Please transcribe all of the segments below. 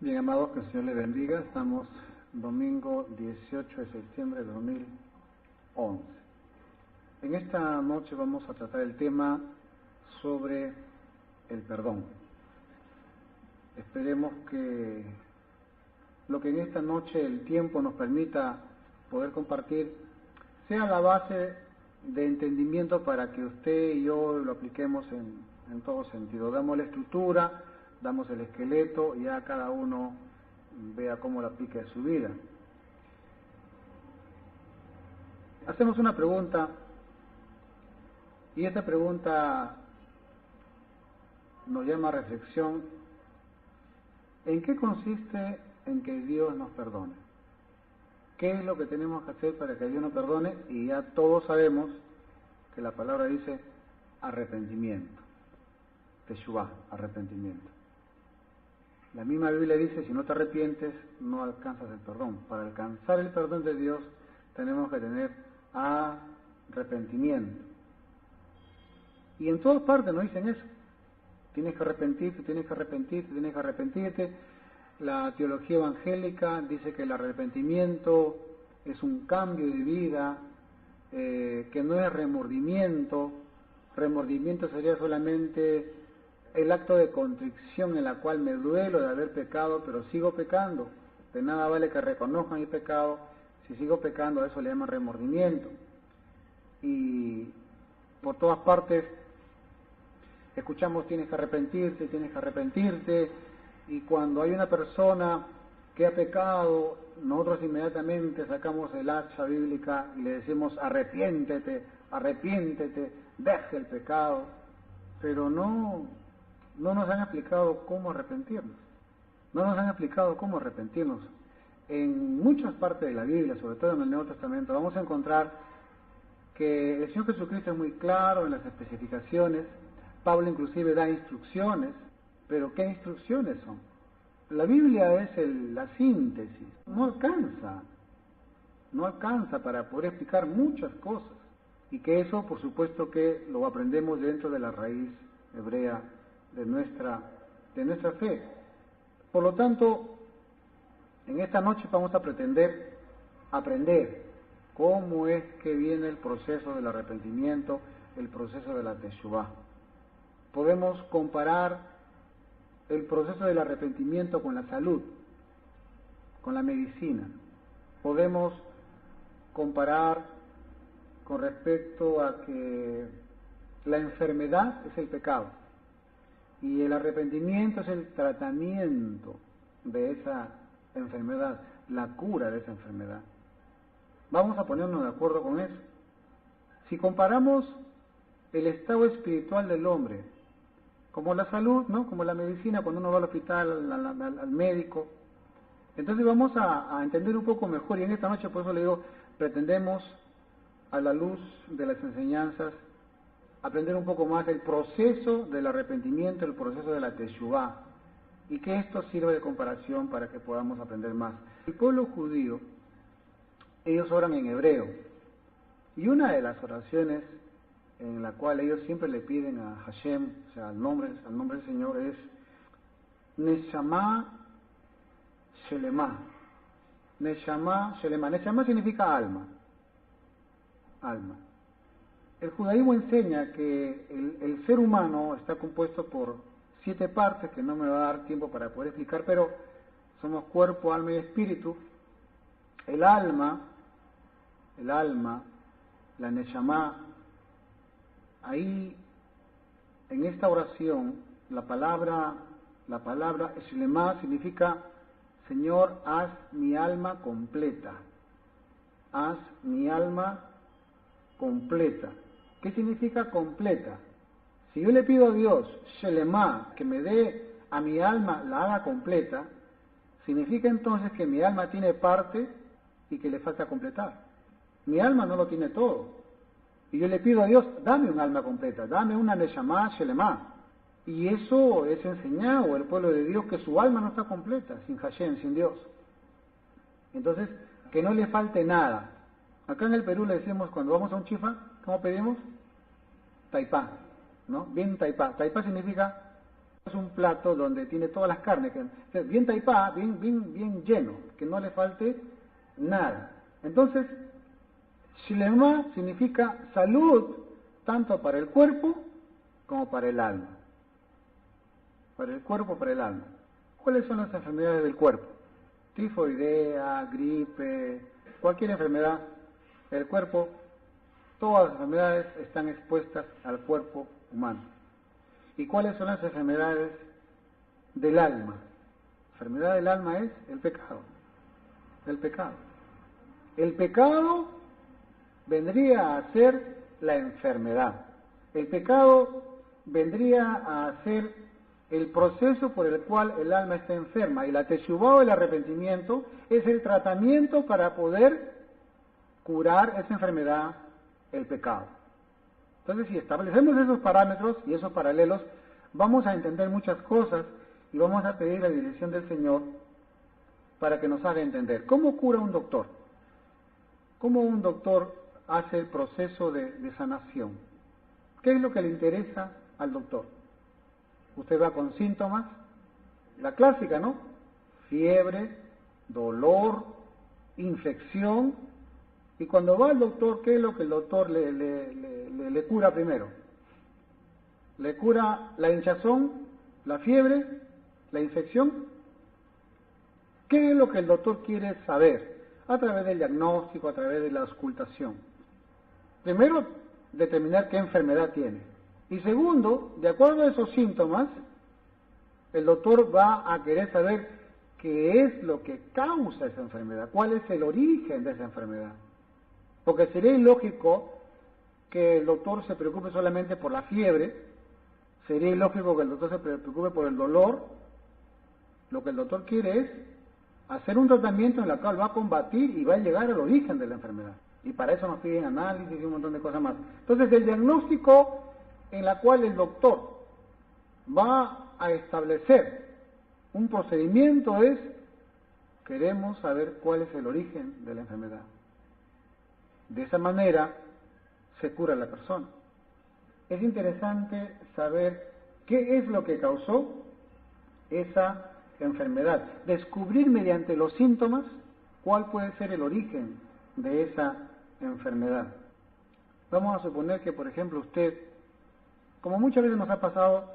Bien, amados, que el Señor les bendiga. Estamos domingo 18 de septiembre de 2011. En esta noche vamos a tratar el tema sobre el perdón. Esperemos que lo que en esta noche el tiempo nos permita poder compartir sea la base de entendimiento para que usted y yo lo apliquemos en todo sentido. Damos la estructura, damos el esqueleto y ya cada uno vea cómo lo aplica en su vida. Hacemos una pregunta y esta pregunta nos llama a reflexión. ¿En qué consiste en que Dios nos perdone? ¿Qué es lo que tenemos que hacer para que Dios nos perdone? Y ya todos sabemos que la palabra dice arrepentimiento, teshuvah, arrepentimiento. La misma Biblia dice, si no te arrepientes, no alcanzas el perdón. Para alcanzar el perdón de Dios, tenemos que tener arrepentimiento. Y en todas partes nos dicen eso. Tienes que arrepentirte, tienes que arrepentirte, tienes que arrepentirte. La teología evangélica dice que el arrepentimiento es un cambio de vida, que no es remordimiento. Remordimiento sería solamente el acto de contrición en la cual me duelo de haber pecado, pero sigo pecando. De nada vale que reconozcan mi pecado. Si sigo pecando, a eso le llaman remordimiento. Y por todas partes escuchamos tienes que arrepentirte, tienes que arrepentirte. Y cuando hay una persona que ha pecado, nosotros inmediatamente sacamos el hacha bíblica y le decimos arrepiéntete, arrepiéntete, deja el pecado. Pero no nos han explicado cómo arrepentirnos. No nos han explicado cómo arrepentirnos. En muchas partes de la Biblia, sobre todo en el Nuevo Testamento, vamos a encontrar que el Señor Jesucristo es muy claro en las especificaciones. Pablo inclusive da instrucciones, pero ¿qué instrucciones son? La Biblia es la síntesis. No alcanza para poder explicar muchas cosas. Y que eso, por supuesto, que lo aprendemos dentro de la raíz hebrea de nuestra fe. Por lo tanto, en esta noche vamos a pretender aprender cómo es que viene el proceso del arrepentimiento, el proceso de la teshuvah. Podemos comparar el proceso del arrepentimiento con la salud, con la medicina. Podemos comparar con respecto a que la enfermedad es el pecado y el arrepentimiento es el tratamiento de esa enfermedad, la cura de esa enfermedad. Vamos a ponernos de acuerdo con eso. Si comparamos el estado espiritual del hombre, como la salud, ¿no? Como la medicina, cuando uno va al hospital, al médico, entonces vamos a entender un poco mejor, y en esta noche por eso le digo, pretendemos a la luz de las enseñanzas aprender un poco más del proceso del arrepentimiento, el proceso de la teshuvah, y que esto sirva de comparación para que podamos aprender más. El pueblo judío, ellos oran en hebreo, y una de las oraciones en la cual ellos siempre le piden a Hashem, o sea, al nombre del Señor, es Neshama Shelema. Neshama Shelema. Neshama significa alma. El judaísmo enseña que el ser humano está compuesto por 7 partes, que no me va a dar tiempo para poder explicar, pero somos cuerpo, alma y espíritu. El alma, la neshama, ahí en esta oración la palabra Shlema significa Señor, haz mi alma completa. Haz mi alma completa. ¿Qué significa completa? Si yo le pido a Dios, Shelema, que me dé a mi alma, la haga completa, significa entonces que mi alma tiene parte y que le falta completar. Mi alma no lo tiene todo. Y yo le pido a Dios, dame un alma completa, dame una Neshama Shelema. Y eso es enseñado al pueblo de Dios, que su alma no está completa, sin Hashem, sin Dios. Entonces, que no le falte nada. Acá en el Perú le decimos, cuando vamos a un chifa, ¿cómo pedimos? Taipá, ¿no? Bien taipá. Taipá significa es un plato donde tiene todas las carnes, bien taipá, bien lleno, que no le falte nada. Entonces, Shilema significa salud tanto para el cuerpo como para el alma. Para el cuerpo, para el alma. ¿Cuáles son las enfermedades del cuerpo? Tifoidea, gripe, cualquier enfermedad del cuerpo, todas las enfermedades están expuestas al cuerpo humano. ¿Y cuáles son las enfermedades del alma? La enfermedad del alma es el pecado. El pecado. El pecado vendría a ser la enfermedad. El pecado vendría a ser el proceso por el cual el alma está enferma. Y la teshuvá o el arrepentimiento es el tratamiento para poder curar esa enfermedad, el pecado. Entonces, si establecemos esos parámetros y esos paralelos, vamos a entender muchas cosas y vamos a pedir la dirección del Señor para que nos haga entender. ¿Cómo cura un doctor? ¿Cómo un doctor hace el proceso de sanación? ¿Qué es lo que le interesa al doctor? Usted va con síntomas, la clásica, ¿no? Fiebre, dolor, infección. Y cuando va al doctor, ¿qué es lo que el doctor le cura primero? Le cura la hinchazón, la fiebre, la infección. ¿Qué es lo que el doctor quiere saber? A través del diagnóstico, a través de la auscultación. Primero, determinar qué enfermedad tiene. Y segundo, de acuerdo a esos síntomas, el doctor va a querer saber qué es lo que causa esa enfermedad, cuál es el origen de esa enfermedad. Porque sería ilógico que el doctor se preocupe solamente por la fiebre, sería ilógico que el doctor se preocupe por el dolor. Lo que el doctor quiere es hacer un tratamiento en el cual va a combatir y va a llegar al origen de la enfermedad. Y para eso nos piden análisis y un montón de cosas más. Entonces, el diagnóstico en la cual el doctor va a establecer un procedimiento es, queremos saber cuál es el origen de la enfermedad. De esa manera se cura la persona. Es interesante saber qué es lo que causó esa enfermedad. Descubrir mediante los síntomas cuál puede ser el origen de esa enfermedad. Vamos a suponer que, por ejemplo, usted, como muchas veces nos ha pasado,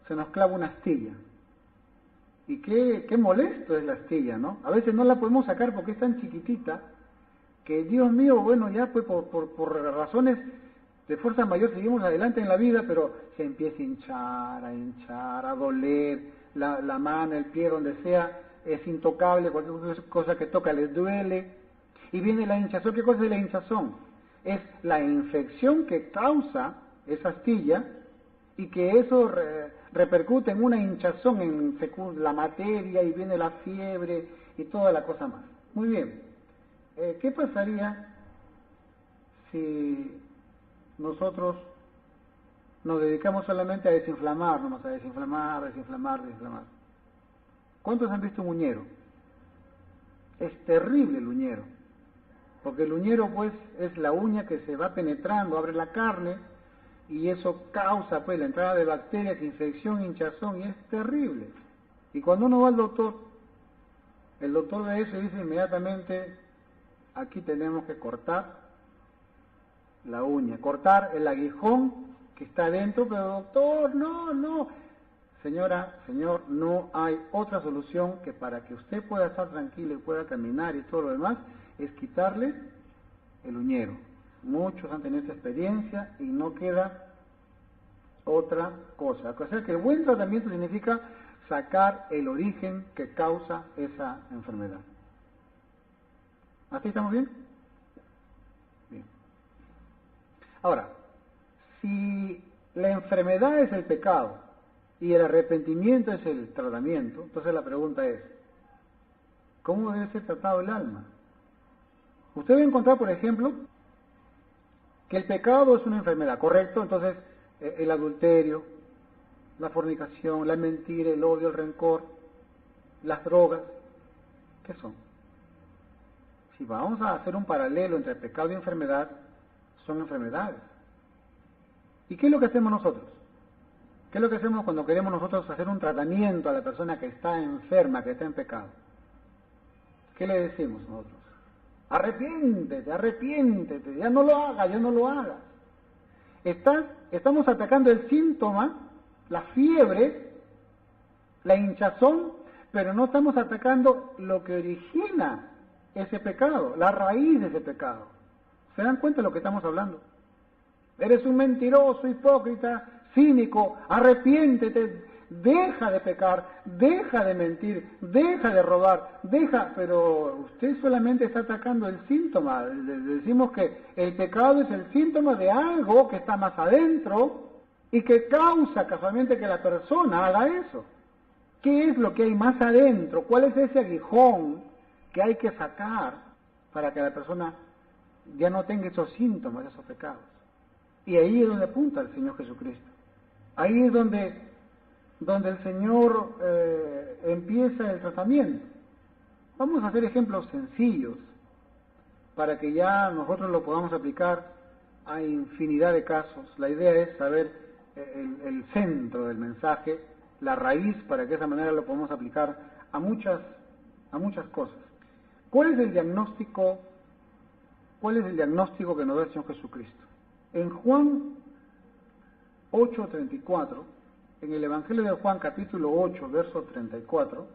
se nos clava una astilla. Y qué molesto es la astilla, ¿no? A veces no la podemos sacar porque es tan chiquitita que, Dios mío, bueno, ya pues por razones de fuerza mayor seguimos adelante en la vida, pero se empieza a hinchar, a doler, la mano, el pie, donde sea, es intocable, cualquier cosa que toca les duele. Y viene la hinchazón. ¿Qué cosa es la hinchazón? Es la infección que causa esa astilla y que eso repercute en una hinchazón en la materia y viene la fiebre y toda la cosa más. Muy bien. ¿Qué pasaría si nosotros nos dedicamos solamente a desinflamar, nomás a desinflamar? ¿Cuántos han visto un uñero? Es terrible el uñero, porque el uñero pues es la uña que se va penetrando, abre la carne y eso causa pues la entrada de bacterias, infección, hinchazón, y es terrible. Y cuando uno va al doctor, el doctor ve eso y dice inmediatamente, aquí tenemos que cortar la uña, cortar el aguijón que está adentro, pero doctor, no. Señora, señor, no hay otra solución que para que usted pueda estar tranquilo y pueda caminar y todo lo demás, es quitarle el uñero. Muchos han tenido esta experiencia y no queda otra cosa. O sea que el buen tratamiento significa sacar el origen que causa esa enfermedad. ¿Así estamos bien? Bien. Ahora, si la enfermedad es el pecado y el arrepentimiento es el tratamiento, entonces la pregunta es, ¿cómo debe ser tratado el alma? Usted va a encontrar, por ejemplo, que el pecado es una enfermedad, ¿correcto? Entonces, el adulterio, la fornicación, la mentira, el odio, el rencor, las drogas, ¿qué son? Si vamos a hacer un paralelo entre pecado y enfermedad, son enfermedades. ¿Y qué es lo que hacemos nosotros? ¿Qué es lo que hacemos cuando queremos nosotros hacer un tratamiento a la persona que está enferma, que está en pecado? ¿Qué le decimos nosotros? Arrepiéntete, arrepiéntete, ya no lo hagas, ya no lo hagas. Estamos atacando el síntoma, la fiebre, la hinchazón, pero no estamos atacando lo que origina ese pecado, la raíz de ese pecado. ¿Se dan cuenta de lo que estamos hablando? Eres un mentiroso, hipócrita, cínico, arrepiéntete, deja de pecar, deja de mentir, deja de robar, pero usted solamente está atacando el síntoma. Decimos que el pecado es el síntoma de algo que está más adentro y que causa casualmente que la persona haga eso. ¿Qué es lo que hay más adentro? ¿Cuál es ese aguijón que hay que sacar para que la persona ya no tenga esos síntomas, esos pecados? Y ahí es donde apunta el Señor Jesucristo. Ahí es donde el Señor empieza el tratamiento. Vamos a hacer ejemplos sencillos para que ya nosotros lo podamos aplicar a infinidad de casos. La idea es saber el centro del mensaje, la raíz, para que de esa manera lo podamos aplicar a muchas cosas. ¿Cuál es el diagnóstico que nos da el Señor Jesucristo? En Juan 8:34, en el Evangelio de Juan capítulo 8, verso 34,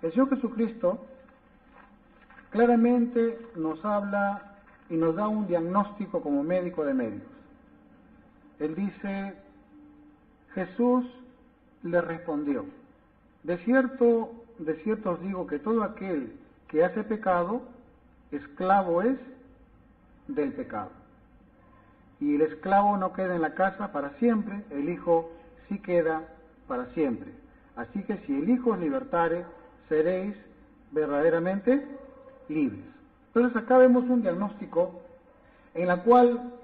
el Señor Jesucristo claramente nos habla y nos da un diagnóstico como médico de médicos. Él dice, Jesús le respondió, de cierto os digo que todo aquel que hace pecado, esclavo es del pecado. Y el esclavo no queda en la casa para siempre, el Hijo sí queda para siempre. Así que si el Hijo os libertare, seréis verdaderamente libres. Entonces acá vemos un diagnóstico en la cual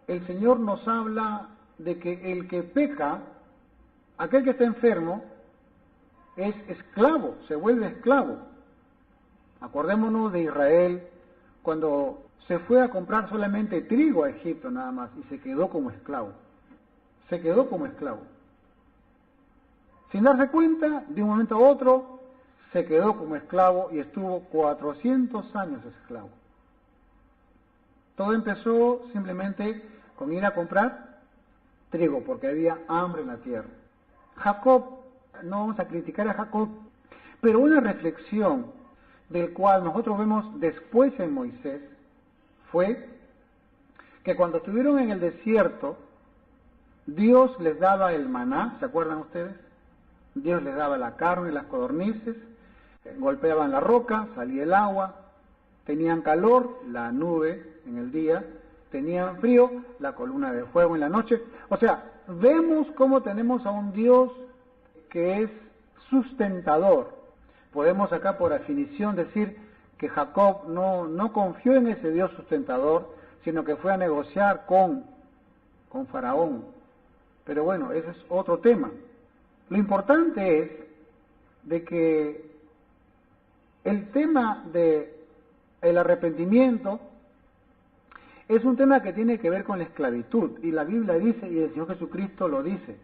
el Señor nos habla de que el que peca, aquel que está enfermo, es esclavo, se vuelve esclavo. Acordémonos de Israel cuando se fue a comprar solamente trigo a Egipto nada más y se quedó como esclavo. Se quedó como esclavo. Sin darse cuenta, de un momento a otro, se quedó como esclavo y estuvo 400 años esclavo. Todo empezó simplemente con ir a comprar trigo, porque había hambre en la tierra. Jacob, no vamos a criticar a Jacob, pero una reflexión del cual nosotros vemos después en Moisés, fue que cuando estuvieron en el desierto, Dios les daba el maná, ¿se acuerdan ustedes? Dios les daba la carne, las codornices, golpeaban la roca, salía el agua, tenían calor, la nube en el día, tenían frío, la columna de fuego en la noche. O sea, vemos cómo tenemos a un Dios que es sustentador. Podemos acá por definición decir que Jacob no confió en ese Dios sustentador, sino que fue a negociar con Faraón. Pero bueno, ese es otro tema. Lo importante es de que el tema del arrepentimiento es un tema que tiene que ver con la esclavitud. Y la Biblia dice, y el Señor Jesucristo lo dice,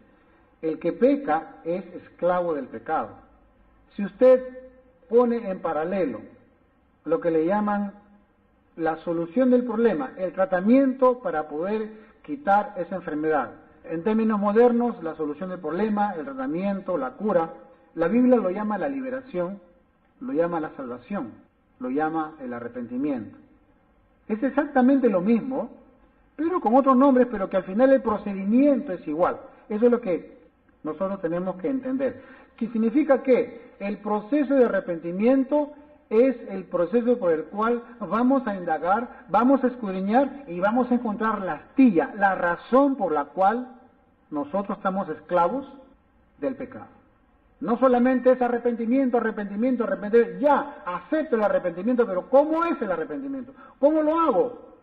el que peca es esclavo del pecado. Si usted pone en paralelo lo que le llaman la solución del problema, el tratamiento para poder quitar esa enfermedad. En términos modernos, la solución del problema, el tratamiento, la cura, la Biblia lo llama la liberación, lo llama la salvación, lo llama el arrepentimiento. Es exactamente lo mismo, pero con otros nombres, pero que al final el procedimiento es igual. Eso es lo que nosotros tenemos que entender. Que significa que el proceso de arrepentimiento es el proceso por el cual vamos a indagar, vamos a escudriñar y vamos a encontrar la astilla, la razón por la cual nosotros estamos esclavos del pecado. No solamente es arrepentimiento, ya, acepto el arrepentimiento, pero ¿cómo es el arrepentimiento? ¿Cómo lo hago?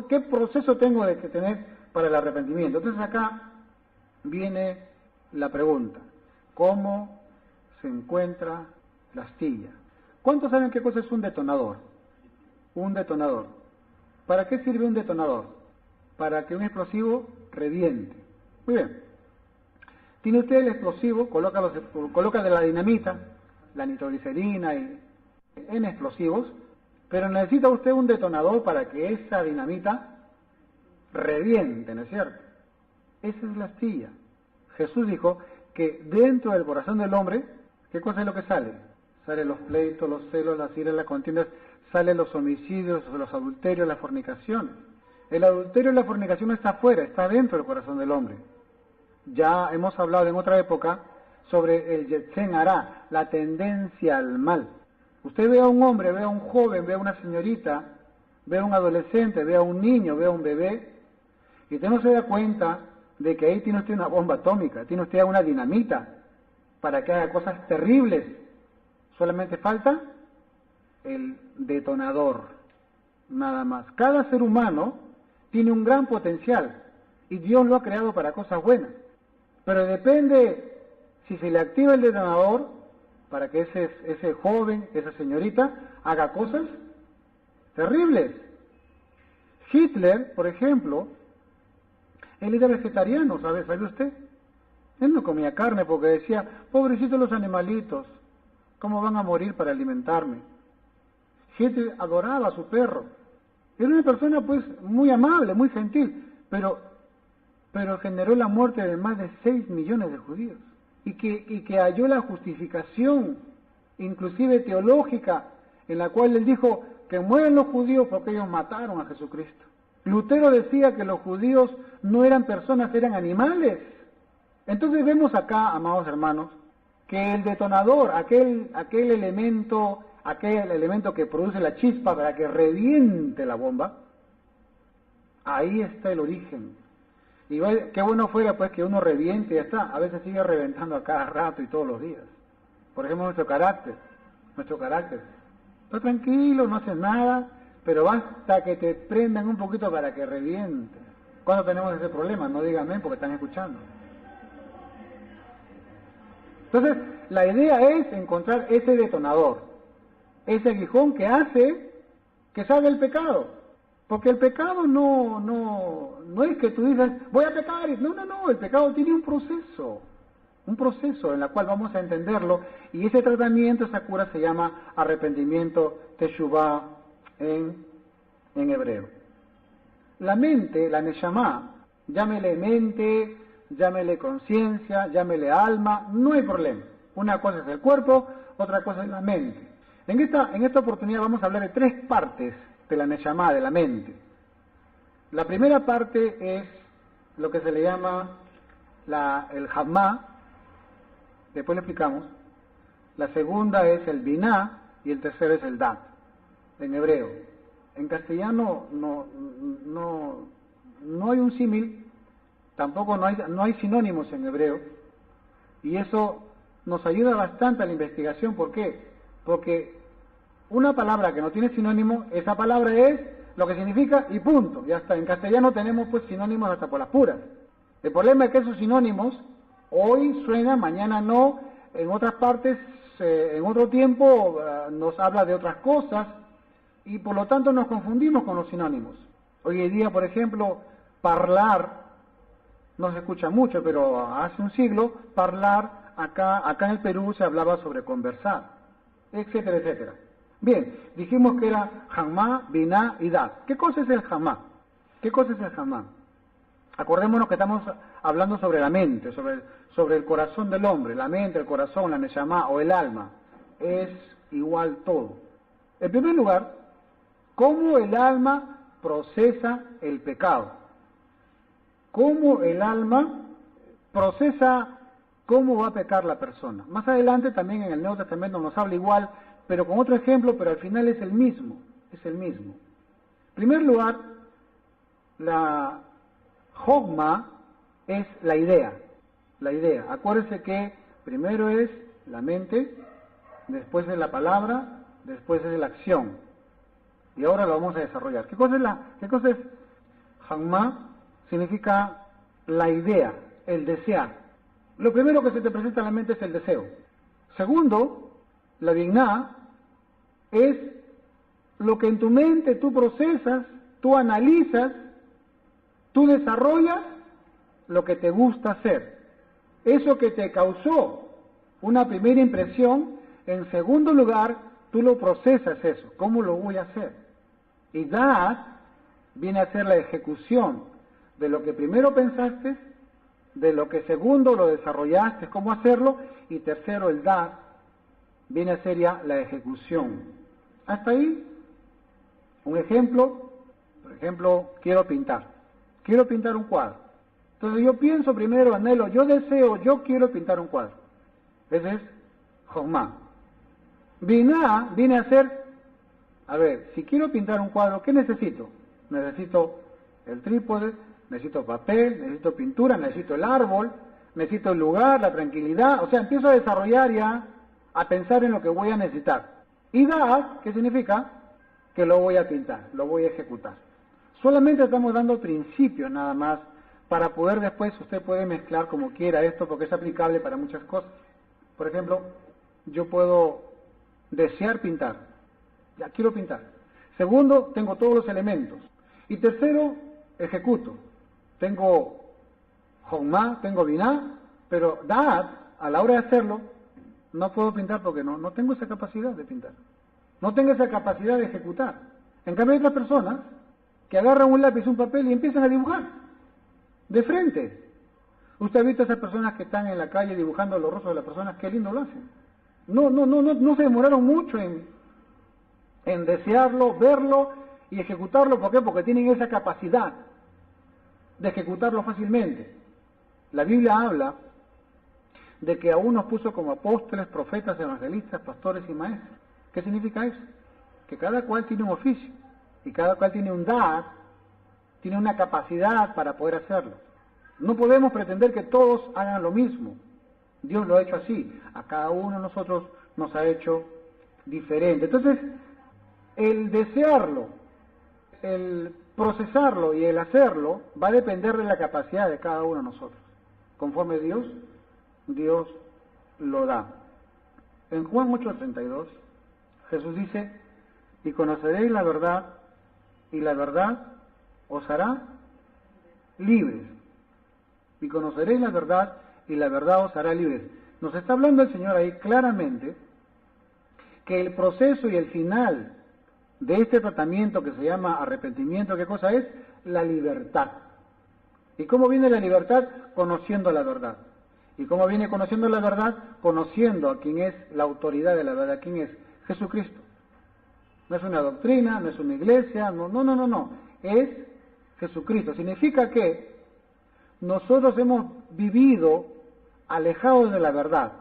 ¿Qué proceso tengo que tener para el arrepentimiento? Entonces acá viene la pregunta, ¿cómo se encuentra la astilla? ¿Cuántos saben qué cosa es un detonador? Un detonador. ¿Para qué sirve un detonador? Para que un explosivo reviente. Muy bien. Tiene usted el explosivo, coloca de la dinamita, la nitroglicerina y en explosivos, pero necesita usted un detonador para que esa dinamita reviente, ¿no es cierto? Esa es la astilla. Jesús dijo que dentro del corazón del hombre, ¿qué cosa es lo que sale? Salen los pleitos, los celos, las iras, las contiendas, salen los homicidios, los adulterios, la fornicación. El adulterio y la fornicación no está afuera, está dentro del corazón del hombre. Ya hemos hablado en otra época sobre el Yetzer Hará, la tendencia al mal. Usted ve a un hombre, ve a un joven, ve a una señorita, ve a un adolescente, ve a un niño, ve a un bebé, y usted no se da cuenta de que ahí tiene usted una bomba atómica, tiene usted una dinamita para que haga cosas terribles. Solamente falta el detonador, nada más. Cada ser humano tiene un gran potencial y Dios lo ha creado para cosas buenas, pero depende si se le activa el detonador para que ese joven, esa señorita, haga cosas terribles. Hitler, por ejemplo, él era vegetariano, ¿sabe usted? Él no comía carne porque decía, pobrecitos los animalitos, ¿cómo van a morir para alimentarme? Hitler adoraba a su perro. Era una persona pues muy amable, muy gentil, pero generó la muerte de más de 6 millones de judíos. Y que halló la justificación, inclusive teológica, en la cual él dijo que mueran los judíos porque ellos mataron a Jesucristo. Lutero decía que los judíos no eran personas, eran animales. Entonces vemos acá, amados hermanos, que el detonador, aquel elemento que produce la chispa para que reviente la bomba, ahí está el origen. Y qué bueno fuera pues que uno reviente y ya está. A veces sigue reventando a cada rato y todos los días. Por ejemplo, nuestro carácter. Está tranquilo, no haces nada, pero basta que te prendan un poquito para que reviente. ¿Cuándo tenemos ese problema? No díganme porque están escuchando. Entonces, la idea es encontrar ese detonador, ese aguijón que hace que salga el pecado. Porque el pecado no es que tú digas, voy a pecar. No, el pecado tiene un proceso en el cual vamos a entenderlo, y ese tratamiento, esa cura se llama arrepentimiento, teshuvah en hebreo. La mente, la neshama, llámele mente, llámele conciencia, llámele alma, no hay problema. Una cosa es el cuerpo, otra cosa es la mente. En esta oportunidad vamos a hablar de 3 partes de la neshama, de la mente. La primera parte es lo que se le llama el hamá, después lo explicamos. La segunda es el biná y el tercero es el dat, en hebreo. En castellano no hay un símil, tampoco no hay sinónimos en hebreo, y eso nos ayuda bastante a la investigación. ¿Por qué? Porque una palabra que no tiene sinónimo, esa palabra es lo que significa y punto, ya está. En castellano tenemos pues sinónimos hasta por las puras. El problema es que esos sinónimos hoy suenan, mañana no, en otras partes, en otro tiempo nos habla de otras cosas, y por lo tanto nos confundimos con los sinónimos. Hoy en día, por ejemplo, parlar no se escucha mucho, pero hace un siglo, parlar, acá en el Perú se hablaba sobre conversar, etcétera, etcétera. Bien, dijimos que era hamá, biná y dat. ¿Qué cosa es el hamá? ¿Qué cosa es el hamá? Acordémonos que estamos hablando sobre la mente, sobre el corazón del hombre. La mente, el corazón, la neshama o el alma. Es igual todo. En primer lugar, ¿cómo el alma procesa el pecado? ¿Cómo el alma procesa cómo va a pecar la persona? Más adelante también en el Nuevo Testamento nos habla igual, pero con otro ejemplo, pero al final es el mismo. En primer lugar, la Jogma es la idea. Acuérdense que primero es la mente, después es la palabra, después es la acción. Y ahora lo vamos a desarrollar. ¿Qué cosa es Jogma? Significa la idea, el desear. Lo primero que se te presenta a la mente es el deseo. Segundo, la biná es lo que en tu mente tú procesas, tú analizas, tú desarrollas lo que te gusta hacer. Eso que te causó una primera impresión, en segundo lugar, tú lo procesas eso. ¿Cómo lo voy a hacer? Y da'at viene a ser la ejecución de lo que primero pensaste, de lo que segundo lo desarrollaste, cómo hacerlo, y tercero, el da'at viene a ser ya la ejecución. Hasta ahí, un ejemplo, por ejemplo, quiero pintar un cuadro. Entonces yo pienso primero, anhelo, yo deseo, yo quiero pintar un cuadro. Ese es Jomá. Binah viene a ser, a ver, si quiero pintar un cuadro, ¿qué necesito? Necesito el trípode, necesito papel, necesito pintura, necesito el árbol, necesito el lugar, la tranquilidad. O sea, empiezo a desarrollar ya, a pensar en lo que voy a necesitar. Y da'at, ¿qué significa? Que lo voy a pintar, lo voy a ejecutar. Solamente estamos dando principios nada más, para poder después, usted puede mezclar como quiera esto, porque es aplicable para muchas cosas. Por ejemplo, yo puedo desear pintar, ya quiero pintar. Segundo, tengo todos los elementos. Y tercero, ejecuto. Tengo Jomá, tengo Binah, pero da'at, a la hora de hacerlo, no puedo pintar porque no tengo esa capacidad de pintar. No tengo esa capacidad de ejecutar. En cambio hay otras personas que agarran un lápiz, un papel y empiezan a dibujar. De frente. Usted ha visto a esas personas que están en la calle dibujando los rostros de las personas, qué lindo lo hacen. No se demoraron mucho en desearlo, verlo y ejecutarlo. ¿Por qué? Porque tienen esa capacidad de ejecutarlo fácilmente. La Biblia habla de que aún nos puso como apóstoles, profetas, evangelistas, pastores y maestros. ¿Qué significa eso? Que cada cual tiene un oficio y cada cual tiene un da'at, tiene una capacidad para poder hacerlo. No podemos pretender que todos hagan lo mismo. Dios lo ha hecho así. A cada uno de nosotros nos ha hecho diferente. Entonces, el desearlo, el procesarlo y el hacerlo va a depender de la capacidad de cada uno de nosotros. Conforme Dios lo da. En Juan 8:32, Jesús dice, y conoceréis la verdad, y la verdad os hará libres. Y conoceréis la verdad, y la verdad os hará libres. Nos está hablando el Señor ahí claramente que el proceso y el final de este tratamiento que se llama arrepentimiento, ¿qué cosa es? La libertad. ¿Y cómo viene la libertad? Conociendo la verdad. ¿Y cómo viene conociendo la verdad? Conociendo a quien es la autoridad de la verdad. ¿Quién es? Jesucristo. No es una doctrina, no es una iglesia, no. Es Jesucristo. Significa que nosotros hemos vivido alejados de la verdad.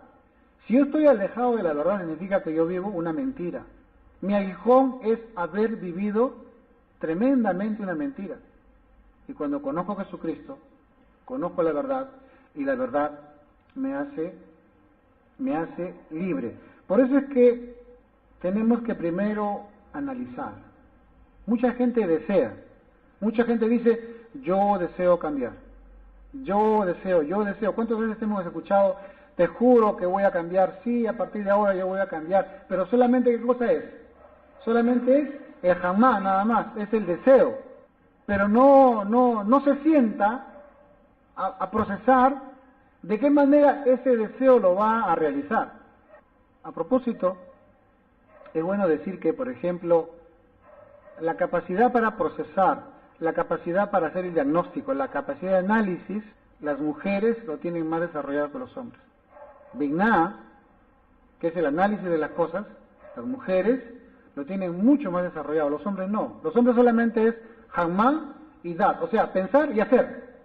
Si yo estoy alejado de la verdad, significa que yo vivo una mentira. Mi aguijón es haber vivido tremendamente una mentira. Y cuando conozco a Jesucristo, conozco la verdad, y la verdad me hace libre. Por eso es que tenemos que primero analizar. Mucha gente desea, mucha gente dice, yo deseo cambiar, yo deseo. ¿Cuántas veces hemos escuchado, te juro que voy a cambiar, sí, a partir de ahora yo voy a cambiar, pero solamente ¿qué cosa es? Solamente es el jamás, nada más, es el deseo, pero no se sienta a procesar de qué manera ese deseo lo va a realizar. A propósito, es bueno decir que, por ejemplo, la capacidad para procesar, la capacidad para hacer el diagnóstico, la capacidad de análisis, las mujeres lo tienen más desarrollado que los hombres. Binah, que es el análisis de las cosas, las mujeres lo tienen mucho más desarrollado, los hombres no. Los hombres solamente es Hamá y Da'at, o sea, pensar y hacer.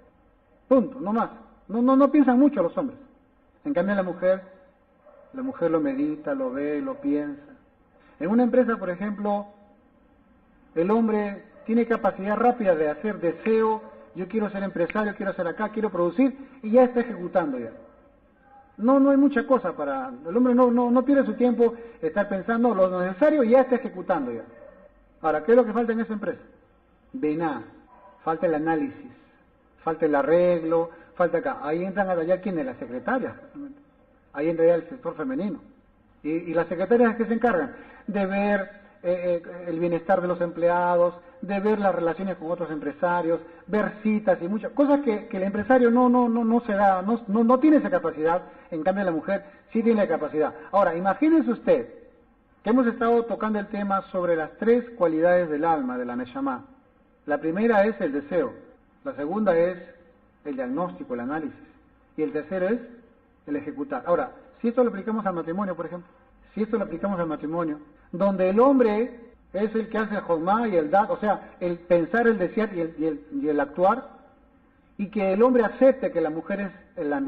Punto, no más. No piensan mucho los hombres. En cambio la mujer lo medita, lo ve, lo piensa. En una empresa, por ejemplo, el hombre tiene capacidad rápida de hacer deseo, yo quiero ser empresario, quiero hacer acá, quiero producir, y ya está ejecutando ya. No hay mucha cosa para... El hombre no pierde su tiempo estar pensando lo necesario y ya está ejecutando ya. Ahora, ¿qué es lo que falta en esa empresa? Binah, falta el análisis, falta el arreglo, falta acá. Ahí entran a tallar quiénes, las secretarias. Ahí entra ya el sector femenino. Y las secretarias que se encargan de ver el bienestar de los empleados, de ver las relaciones con otros empresarios, ver citas y muchas cosas que el empresario no se da, no tiene esa capacidad, en cambio la mujer sí tiene la capacidad. Ahora, imagínese usted que hemos estado tocando el tema sobre las 3 cualidades del alma, de la Neshama. La primera es el deseo, la segunda es el diagnóstico, el análisis, y el tercero es el ejecutar. Ahora, si esto lo aplicamos al matrimonio, por ejemplo, si esto lo aplicamos al matrimonio, donde el hombre es el que hace el jomá y el dat, o sea, el pensar, el desear y el actuar, y que el hombre acepte que la mujer es la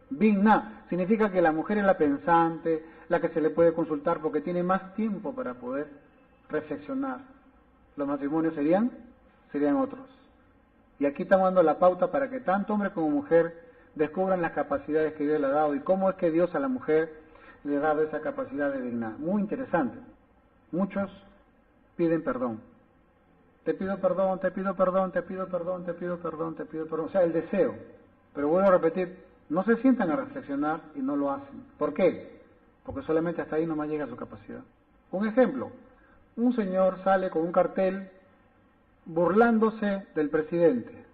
binna, significa que la mujer es la pensante, la que se le puede consultar porque tiene más tiempo para poder reflexionar. Los matrimonios serían otros. Y aquí estamos dando la pauta para que tanto hombre como mujer descubran las capacidades que Dios le ha dado y cómo es que Dios a la mujer le ha dado esa capacidad de dignar. Muy interesante. Muchos piden perdón. Te pido perdón, te pido perdón, te pido perdón, te pido perdón, te pido perdón. O sea, el deseo. Pero vuelvo a repetir, no se sientan a reflexionar y no lo hacen. ¿Por qué? Porque solamente hasta ahí nomás llega su capacidad. Un ejemplo, un señor sale con un cartel burlándose del presidente,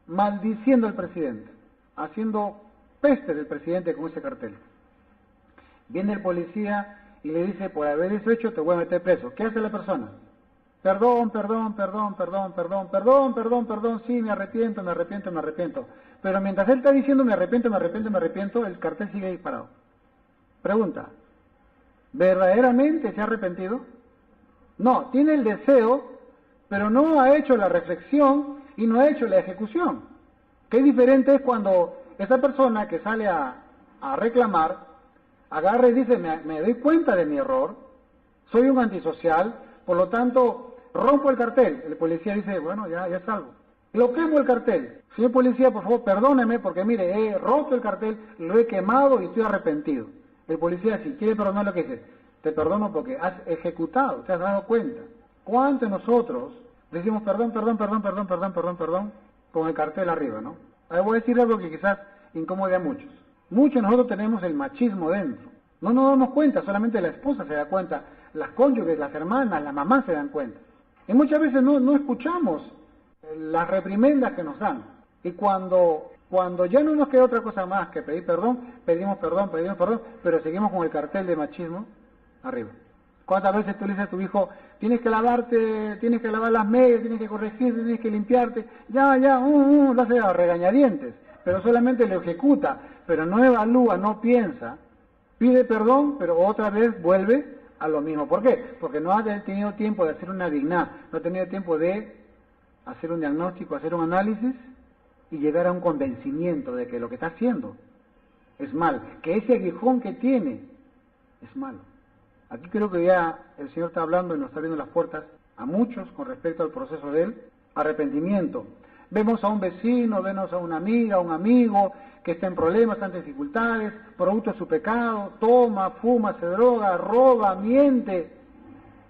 maldiciendo al presidente, haciendo peste del presidente con ese cartel. Viene el policía y le dice, por haber eso hecho te voy a meter preso. ¿Qué hace la persona? Perdón, perdón, perdón, perdón, perdón, perdón, perdón, perdón, sí, me arrepiento, me arrepiento, me arrepiento. Pero mientras él está diciendo me arrepiento, me arrepiento, me arrepiento, el cartel sigue disparado. Pregunta, ¿verdaderamente se ha arrepentido? No, tiene el deseo, pero no ha hecho la reflexión y no ha hecho la ejecución. Qué diferente es cuando esa persona que sale a reclamar, agarra y dice, me doy cuenta de mi error, soy un antisocial, por lo tanto, rompo el cartel. El policía dice, bueno, ya salgo. Lo quemo el cartel. Señor policía, por favor, perdóneme, porque mire, he roto el cartel, lo he quemado y estoy arrepentido. El policía, si quiere perdonar lo que dice, te perdono porque has ejecutado, te has dado cuenta. ¿Cuántos de nosotros decimos perdón, perdón, perdón, perdón, perdón, perdón, perdón, con el cartel arriba, ¿no? Ahora voy a decir algo que quizás incomode a muchos. Muchos de nosotros tenemos el machismo dentro. No nos damos cuenta, solamente la esposa se da cuenta, las cónyuges, las hermanas, las mamás se dan cuenta. Y muchas veces no escuchamos las reprimendas que nos dan. Y cuando ya no nos queda otra cosa más que pedir perdón, pedimos perdón, pero seguimos con el cartel de machismo arriba. ¿Cuántas veces tú le dices a tu hijo, tienes que lavarte, tienes que lavar las medias, tienes que corregir, tienes que limpiarte? Lo hace a regañadientes, pero solamente lo ejecuta, pero no evalúa, no piensa, pide perdón, pero otra vez vuelve a lo mismo. ¿Por qué? Porque no ha tenido tiempo de hacer una digna, no ha tenido tiempo de hacer un diagnóstico, hacer un análisis y llegar a un convencimiento de que lo que está haciendo es mal, que ese aguijón que tiene es malo. Aquí creo que ya el Señor está hablando y nos está abriendo las puertas a muchos con respecto al proceso del arrepentimiento. Vemos a un vecino, vemos a una amiga, a un amigo que está en problemas, está en dificultades, producto de su pecado, toma, fuma, se droga, roba, miente.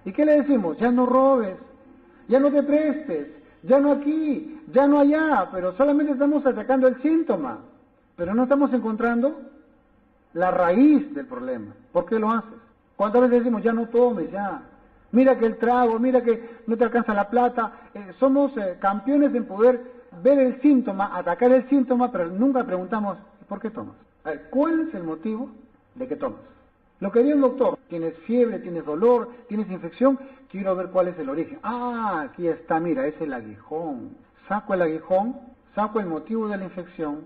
¿Y qué le decimos? Ya no robes, ya no te prestes, ya no aquí, ya no allá, pero solamente estamos atacando el síntoma, pero no estamos encontrando la raíz del problema. ¿Por qué lo haces? ¿Cuántas veces decimos, ya no tomes, ya? Mira que el trago, mira que no te alcanza la plata. Somos campeones en poder ver el síntoma, atacar el síntoma, pero nunca preguntamos, ¿por qué tomas? A ver, ¿cuál es el motivo de que tomas? Lo que haría un doctor, tienes fiebre, tienes dolor, tienes infección, quiero ver cuál es el origen. Ah, aquí está, mira, es el aguijón. Saco el aguijón, saco el motivo de la infección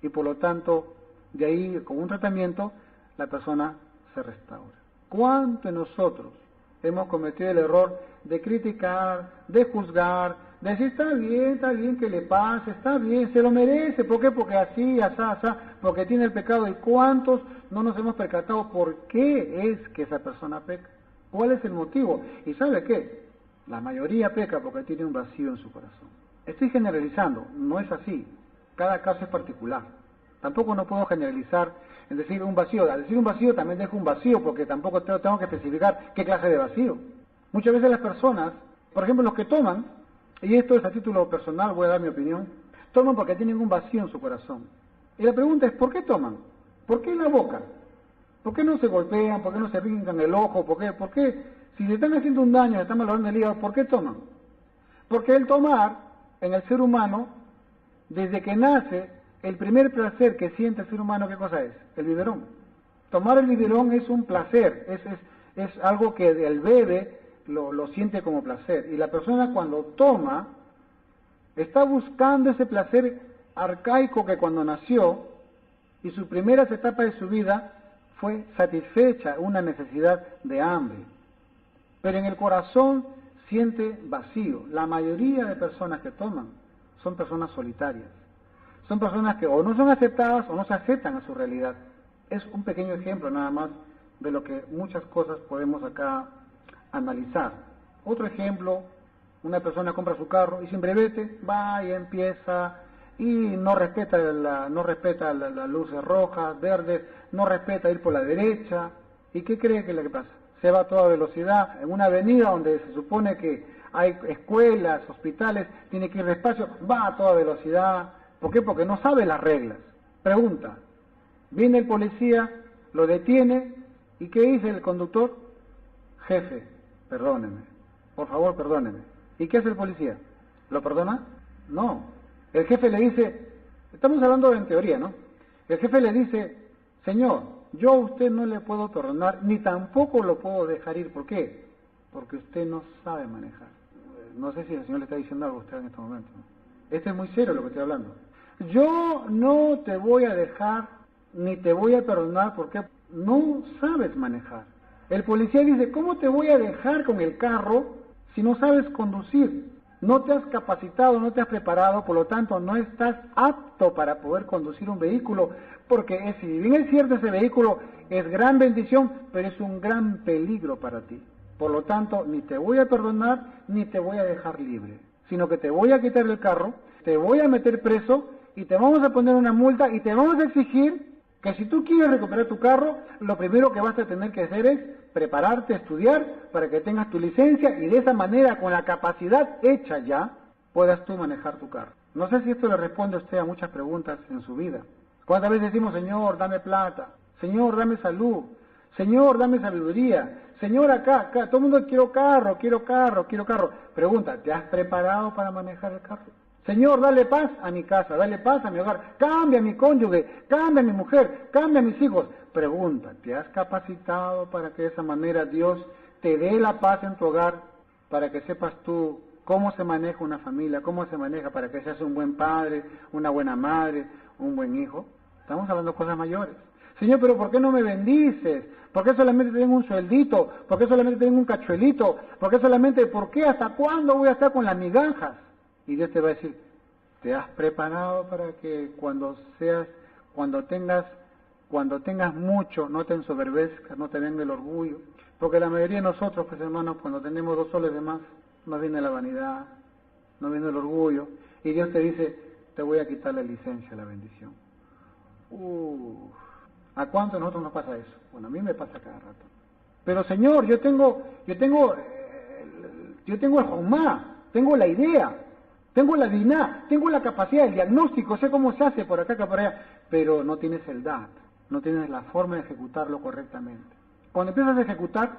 y por lo tanto, de ahí con un tratamiento, la persona se restaura. ¿Cuánto de nosotros hemos cometido el error de criticar, de juzgar, de decir, está bien que le pase, está bien, se lo merece? ¿Por qué? Porque así, asá, porque tiene el pecado. ¿Y cuántos no nos hemos percatado por qué es que esa persona peca? ¿Cuál es el motivo? ¿Y sabe qué? La mayoría peca porque tiene un vacío en su corazón. Estoy generalizando, no es así. Cada caso es particular. Tampoco no puedo generalizar en decir un vacío. Al decir un vacío también dejo un vacío porque tampoco tengo que especificar qué clase de vacío. Muchas veces las personas, por ejemplo los que toman, y esto es a título personal, voy a dar mi opinión, toman porque tienen un vacío en su corazón. Y la pregunta es, ¿por qué toman? ¿Por qué en la boca? ¿Por qué no se golpean? ¿Por qué no se rincan el ojo? ¿Por qué Si se están haciendo un daño, se están malogrando el hígado, ¿por qué toman? Porque el tomar, en el ser humano, desde que nace, el primer placer que siente el ser humano, ¿qué cosa es? El biberón. Tomar el biberón es un placer, es algo que el bebé lo siente como placer. Y la persona cuando toma, está buscando ese placer arcaico que cuando nació, y sus primeras etapas de su vida, fue satisfecha una necesidad de hambre. Pero en el corazón siente vacío. La mayoría de personas que toman son personas solitarias. Son personas que o no son aceptadas o no se aceptan a su realidad. Es un pequeño ejemplo nada más de lo que muchas cosas podemos acá analizar. Otro ejemplo, una persona compra su carro y sin brevete va y empieza y no respeta las luces rojas, verdes, no respeta ir por la derecha. ¿Y qué cree que es lo que pasa? Se va a toda velocidad en una avenida donde se supone que hay escuelas, hospitales, tiene que ir despacio, va a toda velocidad. ¿Por qué? Porque no sabe las reglas. Pregunta, viene el policía, lo detiene, ¿y qué dice el conductor? Jefe, perdóneme, por favor perdóneme. ¿Y qué hace el policía? ¿Lo perdona? No. El jefe le dice, estamos hablando en teoría, ¿no? El jefe le dice, señor, yo a usted no le puedo perdonar, ni tampoco lo puedo dejar ir. ¿Por qué? Porque usted no sabe manejar. No sé si el señor le está diciendo algo a usted en este momento, ¿no? Esto es muy serio lo que estoy hablando. Yo no te voy a dejar, ni te voy a perdonar, porque no sabes manejar. El policía dice, ¿cómo te voy a dejar con el carro si no sabes conducir? No te has capacitado, no te has preparado, por lo tanto no estás apto para poder conducir un vehículo, porque si bien es cierto ese vehículo es gran bendición, pero es un gran peligro para ti. Por lo tanto, ni te voy a perdonar, ni te voy a dejar libre, sino que te voy a quitar el carro, te voy a meter preso y te vamos a poner una multa y te vamos a exigir que si tú quieres recuperar tu carro, lo primero que vas a tener que hacer es prepararte, estudiar, para que tengas tu licencia y de esa manera, con la capacidad hecha ya, puedas tú manejar tu carro. No sé si esto le responde a usted a muchas preguntas en su vida. ¿Cuántas veces decimos, Señor, dame plata? Señor, dame salud. Señor, dame sabiduría. Señor, acá, todo el mundo quiero carro. Pregunta, ¿te has preparado para manejar el carro? Señor, dale paz a mi casa, dale paz a mi hogar, cambia a mi cónyuge, cambia a mi mujer, cambia a mis hijos. Pregunta, ¿te has capacitado para que de esa manera Dios te dé la paz en tu hogar, para que sepas tú cómo se maneja una familia, cómo se maneja para que seas un buen padre, una buena madre, un buen hijo? Estamos hablando de cosas mayores. Señor, pero ¿por qué no me bendices? ¿Por qué solamente tengo un sueldito? ¿Por qué solamente tengo un cachuelito? ¿Por qué? ¿Hasta cuándo voy a estar con las migajas? Y Dios te va a decir, ¿te has preparado para que cuando tengas mucho, no te ensoberbezcas, no te venga el orgullo? Porque la mayoría de nosotros, pues hermanos, cuando tenemos 2 soles de más, nos viene la vanidad, nos viene el orgullo, y Dios te dice, te voy a quitar la licencia, la bendición. ¿A cuánto de nosotros nos pasa eso? Bueno, a mí me pasa cada rato. Pero Señor, yo tengo el jomá, tengo la idea, tengo la diná, tengo la capacidad, el diagnóstico, sé cómo se hace por acá que por allá, pero no tienes el dat, no tienes la forma de ejecutarlo correctamente. Cuando empiezas a ejecutar,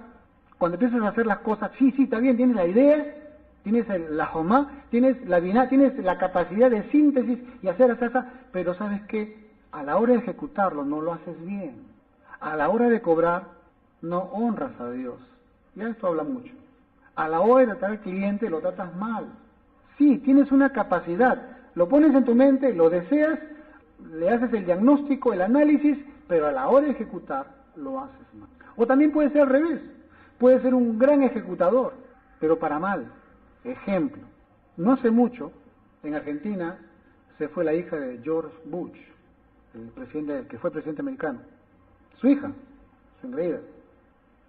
cuando empiezas a hacer las cosas, sí, está bien, tienes la idea, tienes la jomá, tienes la diná, tienes la capacidad de síntesis y hacer esa, pero ¿sabes qué? A la hora de ejecutarlo no lo haces bien. A la hora de cobrar no honras a Dios. Ya esto habla mucho. A la hora de tratar al cliente lo tratas mal. Sí, tienes una capacidad, lo pones en tu mente, lo deseas, le haces el diagnóstico, el análisis, pero a la hora de ejecutar lo haces mal. O también puede ser al revés, puede ser un gran ejecutador, pero para mal. Ejemplo, no hace mucho, en Argentina, se fue la hija de George Bush, que fue presidente americano, su hija, su engreída.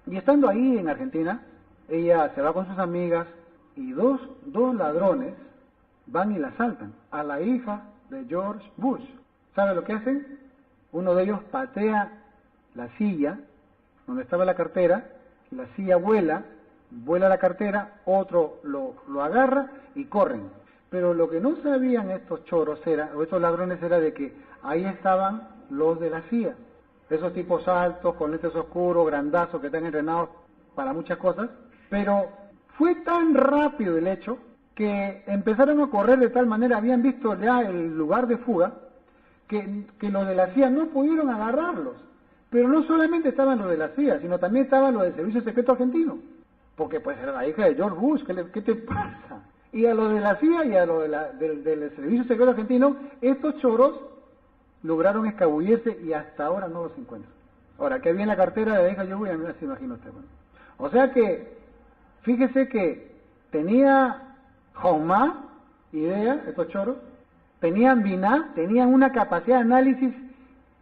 Y estando ahí en Argentina, ella se va con sus amigas y dos ladrones van y la asaltan a la hija de George Bush. ¿Sabe lo que hacen? Uno de ellos patea la silla donde estaba la cartera, la silla vuela la cartera, otro lo agarra y corren. Pero lo que no sabían estos choros o estos ladrones era de que ahí estaban los de la CIA, esos tipos altos, con lentes oscuros, grandazos, que están entrenados para muchas cosas, Pero fue tan rápido el hecho que empezaron a correr de tal manera, habían visto ya el lugar de fuga, que los de la CIA no pudieron agarrarlos. Pero no solamente estaban los de la CIA, sino también estaban los del Servicio Secreto Argentino. Porque pues era la hija de George Bush, ¿qué te pasa? Y a los de la CIA y a los del Servicio Secreto Argentino, estos choros lograron escabullirse y hasta ahora no los encuentran. Ahora, ¿qué había en la cartera de la hija de George Bush? A mí se imagina usted. Bueno. O sea que, fíjese que tenía Jomá, idea, estos choros, tenían Biná, tenían una capacidad de análisis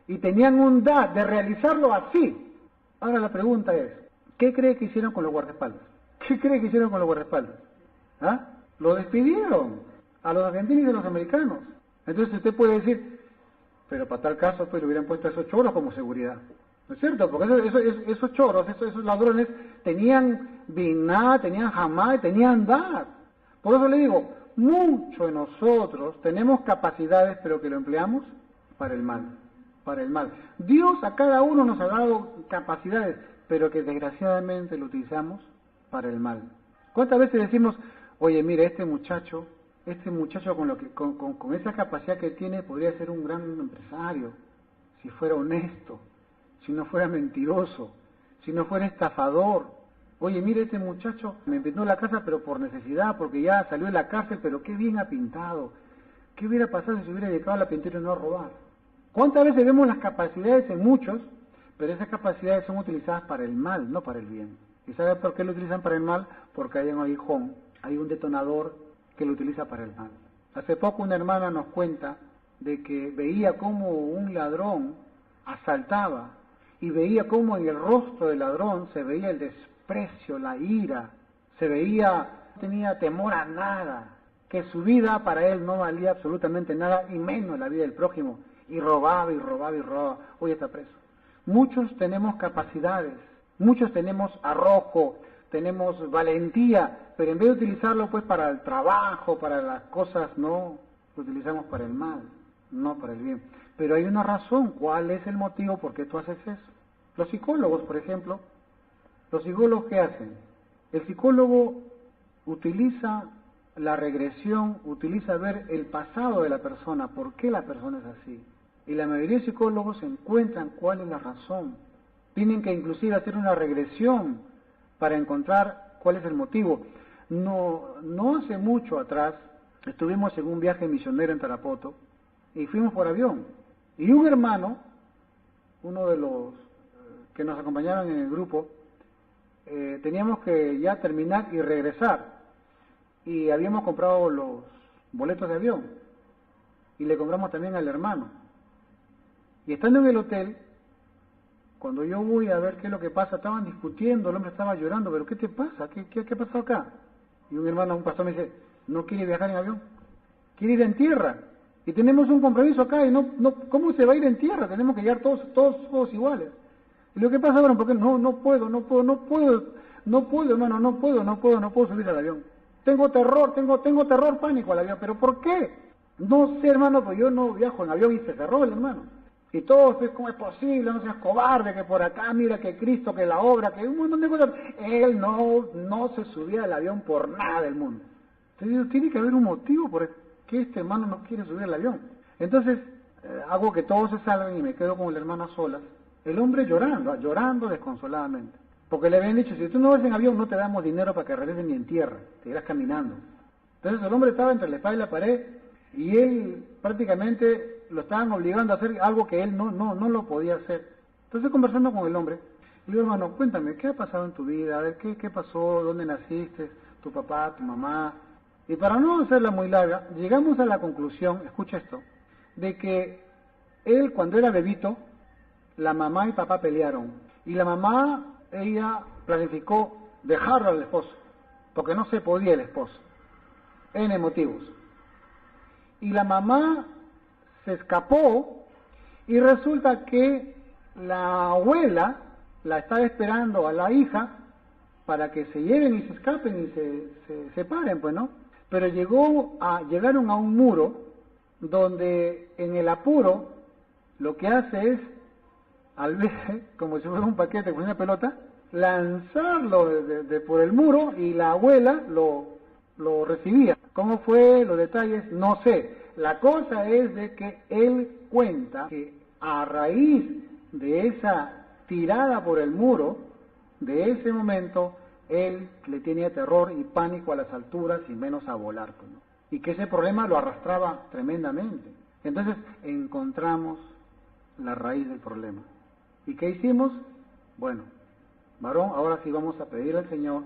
y tenían un da de realizarlo así. Ahora la pregunta es, ¿qué cree que hicieron con los guardaespaldas? ¿Qué cree que hicieron con los guardaespaldas? ¿Ah? Lo despidieron a los argentinos y a los americanos. Entonces usted puede decir, pero para tal caso pues le hubieran puesto a esos choros como seguridad. ¿No es cierto? Porque esos choros, esos ladrones tenían Biná, tenían Jamá y tenían da. Por eso le digo, muchos de nosotros tenemos capacidades, pero que lo empleamos para el mal. Para el mal. Dios a cada uno nos ha dado capacidades, pero que desgraciadamente lo utilizamos para el mal. ¿Cuántas veces decimos, oye, mira, este muchacho con esa capacidad que tiene podría ser un gran empresario, si fuera honesto, si no fuera mentiroso, si no fuera estafador? Oye, mira, este muchacho me pintó la casa, pero por necesidad, porque ya salió de la cárcel, pero qué bien ha pintado. ¿Qué hubiera pasado si se hubiera dedicado a la pintura y no a robar? ¿Cuántas veces vemos las capacidades en muchos, pero esas capacidades son utilizadas para el mal, no para el bien? ¿Y sabe por qué lo utilizan para el mal? Porque hay un aguijón, hay un detonador que lo utiliza para el mal. Hace poco una hermana nos cuenta de que veía cómo un ladrón asaltaba y veía cómo en el rostro del ladrón se veía el desprecio, la ira, se veía, no tenía temor a nada, que su vida para él no valía absolutamente nada y menos la vida del prójimo. Y robaba y robaba y robaba. Hoy está preso. Muchos tenemos capacidades, muchos tenemos arrojo, tenemos valentía, pero en vez de utilizarlo pues para el trabajo, para las cosas, no, lo utilizamos para el mal, no para el bien. Pero hay una razón, ¿cuál es el motivo por qué tú haces eso? Los psicólogos, por ejemplo, los psicólogos, ¿qué hacen? El psicólogo utiliza la regresión, utiliza ver el pasado de la persona, por qué la persona es así. Y la mayoría de psicólogos encuentran cuál es la razón. Tienen que inclusive hacer una regresión para encontrar cuál es el motivo. No hace mucho atrás estuvimos en un viaje misionero en Tarapoto y fuimos por avión. Y un hermano, uno de los que nos acompañaron en el grupo, teníamos que ya terminar y regresar. Y habíamos comprado los boletos de avión. Y le compramos también al hermano. Y estando en el hotel, cuando yo voy a ver qué es lo que pasa, estaban discutiendo, el hombre estaba llorando, pero ¿qué te pasa? ¿Qué pasó acá? Y un pastor me dice, no quiere viajar en avión, quiere ir en tierra. Y tenemos un compromiso acá, y ¿cómo se va a ir en tierra? Tenemos que llegar todos iguales. Y lo que pasa, bueno, porque no puedo, hermano, no puedo subir al avión. Tengo terror, pánico al avión. ¿Pero por qué? No sé, hermano, pues yo no viajo en avión y se cerró el hermano. Y todo, ¿cómo es posible? No seas cobarde, que por acá, mira que Cristo, que la obra, que un montón de cosas. Él no se subía al avión por nada del mundo. Entonces tiene que haber un motivo por qué este hermano no quiere subir al avión. Entonces hago que todos se salgan y me quedo con el hermano a solas. El hombre llorando desconsoladamente. Porque le habían dicho, si tú no vas en avión no te damos dinero para que regreses ni en tierra, te irás caminando. Entonces el hombre estaba entre la espada y la pared y él prácticamente lo estaban obligando a hacer algo que él no lo podía hacer. Entonces conversando con el hombre, le digo, hermano, cuéntame, ¿qué ha pasado en tu vida? A ver, ¿qué pasó? ¿Dónde naciste? ¿Tu papá? ¿Tu mamá? Y para no hacerla muy larga, llegamos a la conclusión, escucha esto, de que él cuando era bebito, la mamá y papá pelearon. Y la mamá, ella planificó dejarlo al esposo, porque no se podía el esposo, en motivos. Y la mamá se escapó y resulta que la abuela la estaba esperando a la hija para que se lleven y se escapen y se separen, pues, ¿no? Pero llegaron a un muro donde en el apuro lo que hace es, al ver, como si fuera un paquete con una pelota, lanzarlo por el muro y la abuela lo recibía. ¿Cómo fue? Los detalles, no sé. La cosa es de que él cuenta que a raíz de esa tirada por el muro, de ese momento, él le tenía terror y pánico a las alturas y menos a volar, pues, ¿no? Y que ese problema lo arrastraba tremendamente. Entonces encontramos la raíz del problema. ¿Y qué hicimos? Bueno, varón, ahora sí vamos a pedir al Señor.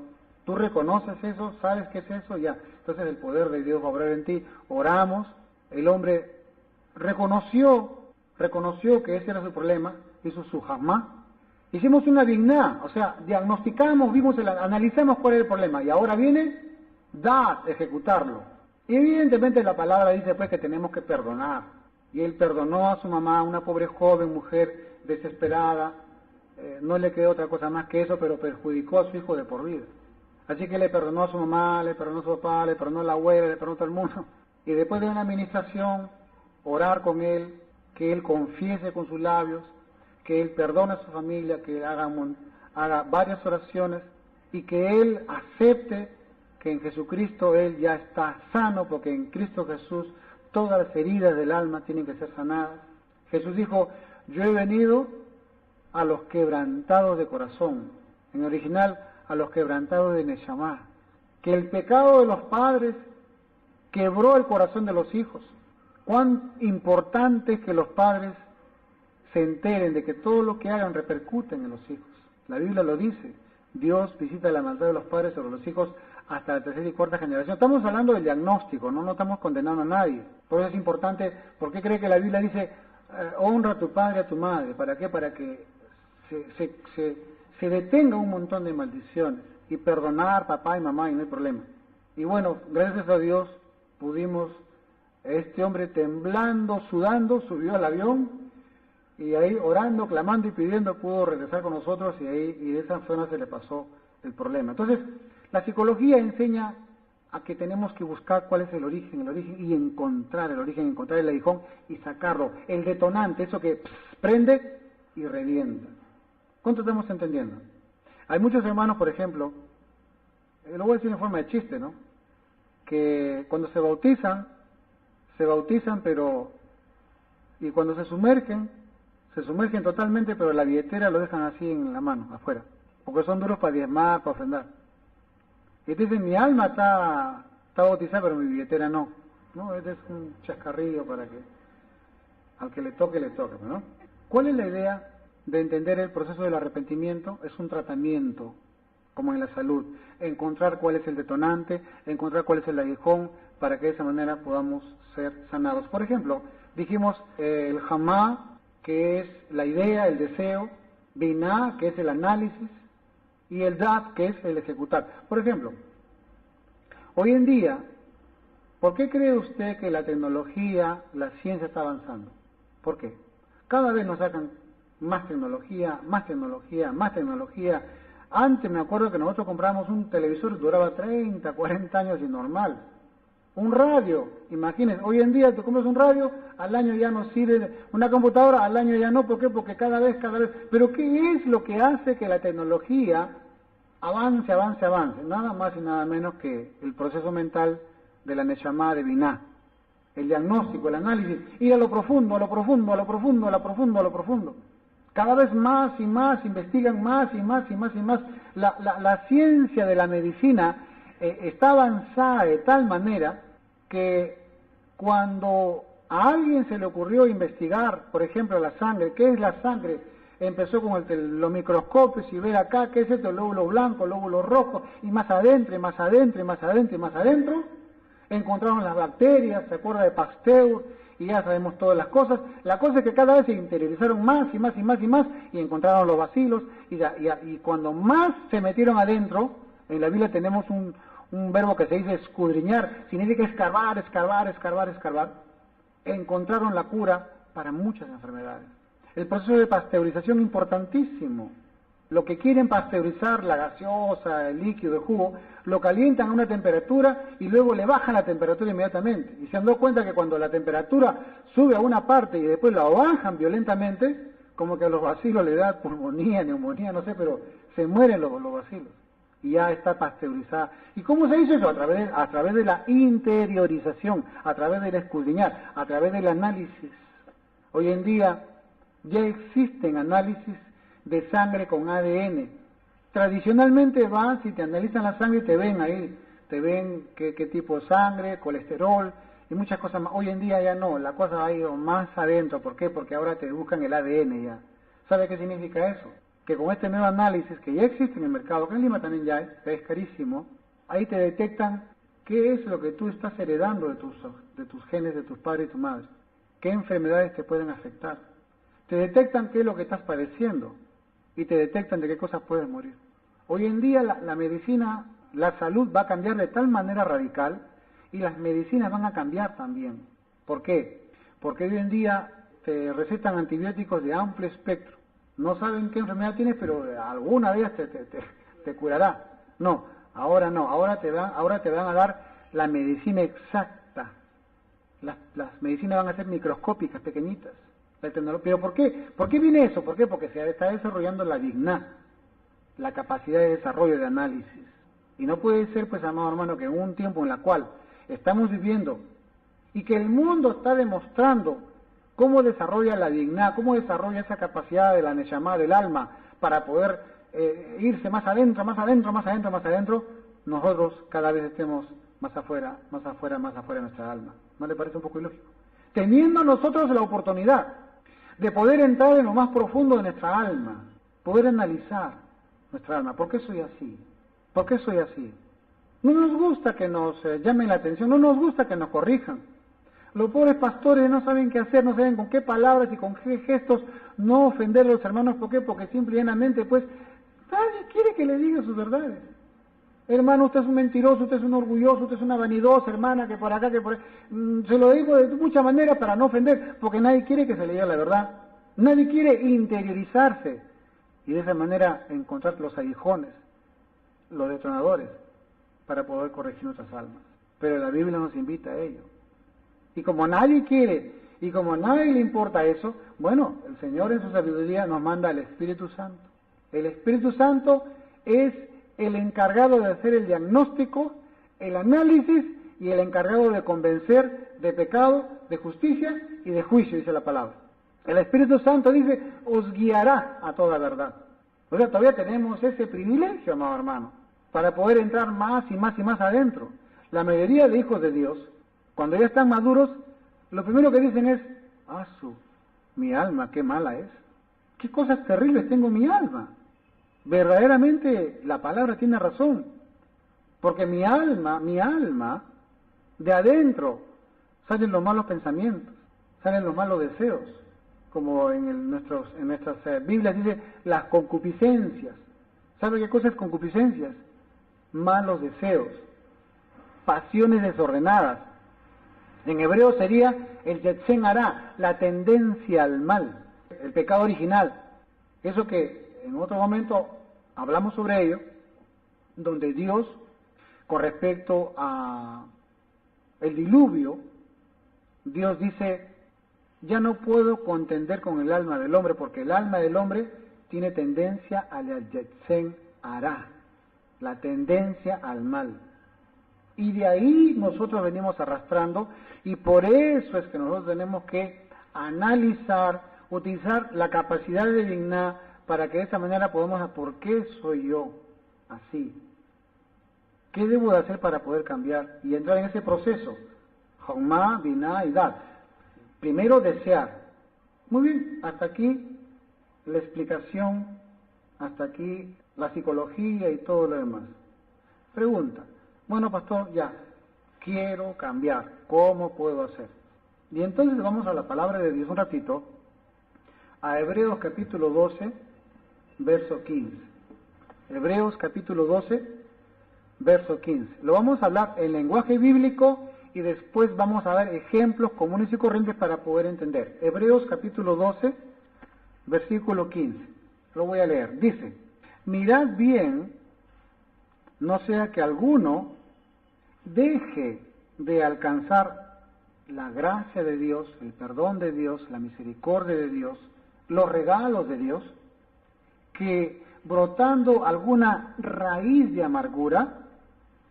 ¿Tú reconoces eso? ¿Sabes qué es eso? Ya. Entonces el poder de Dios va a obrar en ti. Oramos. El hombre reconoció que ese era su problema, hizo su jamá. Hicimos una digná, o sea, diagnosticamos, analizamos cuál era el problema. Y ahora viene, ejecutarlo. Y evidentemente la palabra dice pues que tenemos que perdonar. Y él perdonó a su mamá, una pobre joven mujer desesperada. No le quedó otra cosa más que eso, pero perjudicó a su hijo de por vida. Así que le perdonó a su mamá, le perdonó a su papá, le perdonó a la abuela, le perdonó a todo el mundo. Y después de una administración, orar con él, que él confiese con sus labios, que él perdone a su familia, que haga varias oraciones y que él acepte que en Jesucristo él ya está sano, porque en Cristo Jesús todas las heridas del alma tienen que ser sanadas. Jesús dijo, yo he venido a los quebrantados de corazón, en original a los quebrantados de Neshama, que el pecado de los padres quebró el corazón de los hijos. Cuán importante es que los padres se enteren de que todo lo que hagan repercuten en los hijos. La Biblia lo dice, Dios visita la maldad de los padres sobre los hijos hasta la tercera y cuarta generación. Estamos hablando del diagnóstico, no estamos condenando a nadie. Por eso es importante, ¿por qué cree que la Biblia dice, honra a tu padre y a tu madre? ¿Para qué? Para que se detenga un montón de maldiciones y perdonar papá y mamá y no hay problema. Y bueno, gracias a Dios pudimos, este hombre temblando, sudando, subió al avión y ahí orando, clamando y pidiendo pudo regresar con nosotros y de esa forma se le pasó el problema. Entonces, la psicología enseña a que tenemos que buscar cuál es el origen y encontrar el origen, encontrar el aguijón y sacarlo, el detonante, eso que prende y revienta. ¿Cuánto estamos entendiendo? Hay muchos hermanos, por ejemplo, lo voy a decir en forma de chiste, ¿no? Que cuando se bautizan pero, y cuando se sumergen totalmente, pero la billetera lo dejan así en la mano, afuera, porque son duros para diezmar, para ofrendar. Y te dicen, mi alma está bautizada, pero mi billetera no. No, este es un chascarrillo para que al que le toque, ¿no? ¿Cuál es la idea de entender el proceso del arrepentimiento? Es un tratamiento, como en la salud. Encontrar cuál es el detonante, encontrar cuál es el aguijón, para que de esa manera podamos ser sanados. Por ejemplo, dijimos el jamá, que es la idea, el deseo, biná, que es el análisis, y el dat, que es el ejecutar. Por ejemplo, hoy en día, ¿por qué cree usted que la tecnología, la ciencia está avanzando? ¿Por qué? Cada vez nos sacan más tecnología, más tecnología, más tecnología. Antes me acuerdo que nosotros comprábamos un televisor, duraba 30, 40 años y normal. Un radio, imagínense, hoy en día te compras un radio, al año ya no sirve, una computadora al año ya no, ¿por qué? Porque cada vez, pero ¿qué es lo que hace que la tecnología avance? Nada más y nada menos que el proceso mental de la Neshama de Binah, el diagnóstico, el análisis, ir a lo profundo. Cada vez más y más, investigan más y más. La ciencia de la medicina está avanzada de tal manera que cuando a alguien se le ocurrió investigar, por ejemplo, la sangre, ¿qué es la sangre? Empezó con los microscopios y ver acá, ¿qué es esto? El lóbulo blanco, el lóbulo rojo, y más adentro, encontraron las bacterias, se acuerda de Pasteur, y ya sabemos todas las cosas. La cosa es que cada vez se interiorizaron más y encontraron los bacilos, y cuando más se metieron adentro, en la Biblia tenemos un verbo que se dice escudriñar, significa escarbar, encontraron la cura para muchas enfermedades. El proceso de pasteurización importantísimo. Lo que quieren pasteurizar, la gaseosa, el líquido, el jugo, lo calientan a una temperatura y luego le bajan la temperatura inmediatamente. Y se han dado cuenta que cuando la temperatura sube a una parte y después la bajan violentamente, como que a los bacilos le da pulmonía, neumonía, no sé, pero se mueren los bacilos. Y ya está pasteurizada. ¿Y cómo se hizo eso? A través de la interiorización, a través del escudriñar, a través del análisis. Hoy en día ya existen análisis de sangre con ADN. Tradicionalmente vas y te analizan la sangre y te ven ahí, te ven qué tipo de sangre, colesterol y muchas cosas más. Hoy en día ya no, la cosa ha ido más adentro. ¿Por qué? Porque ahora te buscan el ADN ya. ¿Sabe qué significa eso? Que con este nuevo análisis que ya existe en el mercado, que en Lima también ya es carísimo, ahí te detectan qué es lo que tú estás heredando de tus genes, de tus padres y tu madre, qué enfermedades te pueden afectar. Te detectan qué es lo que estás padeciendo y te detectan de qué cosas puedes morir. Hoy en día la medicina, la salud va a cambiar de tal manera radical y las medicinas van a cambiar también. ¿Por qué? Porque hoy en día te recetan antibióticos de amplio espectro. No saben qué enfermedad tienes, pero alguna de ellas te curará. No, ahora te van a dar la medicina exacta. Las medicinas van a ser microscópicas, pequeñitas. ¿Pero por qué? ¿Por qué viene eso? ¿Por qué? Porque se está desarrollando la digna, la capacidad de desarrollo de análisis. Y no puede ser, pues, amado hermano, que en un tiempo en el cual estamos viviendo y que el mundo está demostrando cómo desarrolla la dignidad, cómo desarrolla esa capacidad de la neshama, del alma, para poder irse más adentro, nosotros cada vez estemos más afuera de nuestra alma. ¿No le parece un poco ilógico? Teniendo nosotros la oportunidad de poder entrar en lo más profundo de nuestra alma, poder analizar nuestra alma. ¿Por qué soy así? ¿Por qué soy así? No nos gusta que nos llamen la atención, no nos gusta que nos corrijan. Los pobres pastores no saben qué hacer, no saben con qué palabras y con qué gestos no ofender a los hermanos. ¿Por qué? Porque simple y llanamente, pues, nadie quiere que le diga sus verdades. Hermano, usted es un mentiroso, usted es un orgulloso, usted es una vanidosa, hermana, que por acá, que por ahí. Se lo digo de muchas maneras para no ofender, porque nadie quiere que se le diga la verdad. Nadie quiere interiorizarse y de esa manera encontrar los aguijones, los detonadores, para poder corregir nuestras almas. Pero la Biblia nos invita a ello. Y como nadie quiere, y como a nadie le importa eso, bueno, el Señor en su sabiduría nos manda al Espíritu Santo. El Espíritu Santo es el encargado de hacer el diagnóstico, el análisis y el encargado de convencer de pecado, de justicia y de juicio, dice la palabra. El Espíritu Santo dice, os guiará a toda verdad. O sea, todavía tenemos ese privilegio, amado hermano, para poder entrar más y más y más adentro. La mayoría de hijos de Dios, cuando ya están maduros, lo primero que dicen es, mi alma, qué mala es. Qué cosas terribles tengo en mi alma. Verdaderamente la palabra tiene razón, porque mi alma, de adentro, salen los malos pensamientos, salen los malos deseos, como en nuestras Biblias dice, las concupiscencias. ¿Sabe qué cosa es concupiscencias? Malos deseos, pasiones desordenadas. En hebreo sería el Yetzer Hara, la tendencia al mal, el pecado original. Eso que en otro momento hablamos sobre ello, donde Dios, con respecto a el diluvio, Dios dice, ya no puedo contender con el alma del hombre, porque el alma del hombre tiene tendencia al Yetzer Hara, la tendencia al mal. Y de ahí nosotros venimos arrastrando, y por eso es que nosotros tenemos que analizar, utilizar la capacidad de dignidad para que de esa manera podamos saber por qué soy yo así. ¿Qué debo de hacer para poder cambiar y entrar en ese proceso? Jomá, Biná y Dat. Primero, desear. Muy bien, hasta aquí la explicación, hasta aquí la psicología y todo lo demás. Pregunta. Bueno, pastor, ya, quiero cambiar, ¿cómo puedo hacer? Y entonces vamos a la palabra de Dios un ratito, a Hebreos capítulo 12, verso 15. Hebreos capítulo 12, verso 15. Lo vamos a hablar en lenguaje bíblico y después vamos a dar ejemplos comunes y corrientes para poder entender. Hebreos capítulo 12, versículo 15. Lo voy a leer. Dice, mirad bien, no sea que alguno deje de alcanzar la gracia de Dios, el perdón de Dios, la misericordia de Dios, los regalos de Dios, que brotando alguna raíz de amargura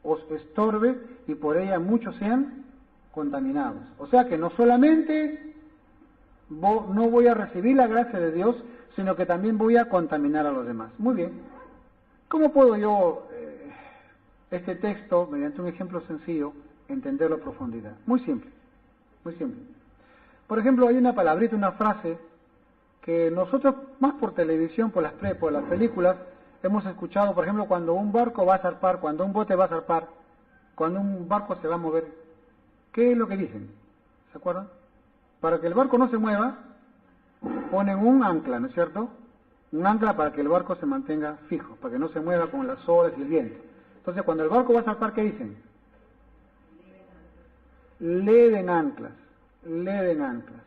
os estorbe y por ella muchos sean contaminados. O sea que no solamente no voy a recibir la gracia de Dios, sino que también voy a contaminar a los demás. Muy bien. ¿Cómo puedo yo, este texto, mediante un ejemplo sencillo, entenderlo a profundidad? Muy simple, muy simple. Por ejemplo, hay una palabrita, una frase, que nosotros, más por televisión, por las películas, hemos escuchado, por ejemplo, cuando un barco va a zarpar, cuando un bote va a zarpar, cuando un barco se va a mover, ¿qué es lo que dicen? ¿Se acuerdan? Para que el barco no se mueva, ponen un ancla, ¿no es cierto? Un ancla para que el barco se mantenga fijo, para que no se mueva con las olas y el viento. Entonces, cuando el barco va a zarpar, ¿qué dicen? Leven anclas, leven anclas.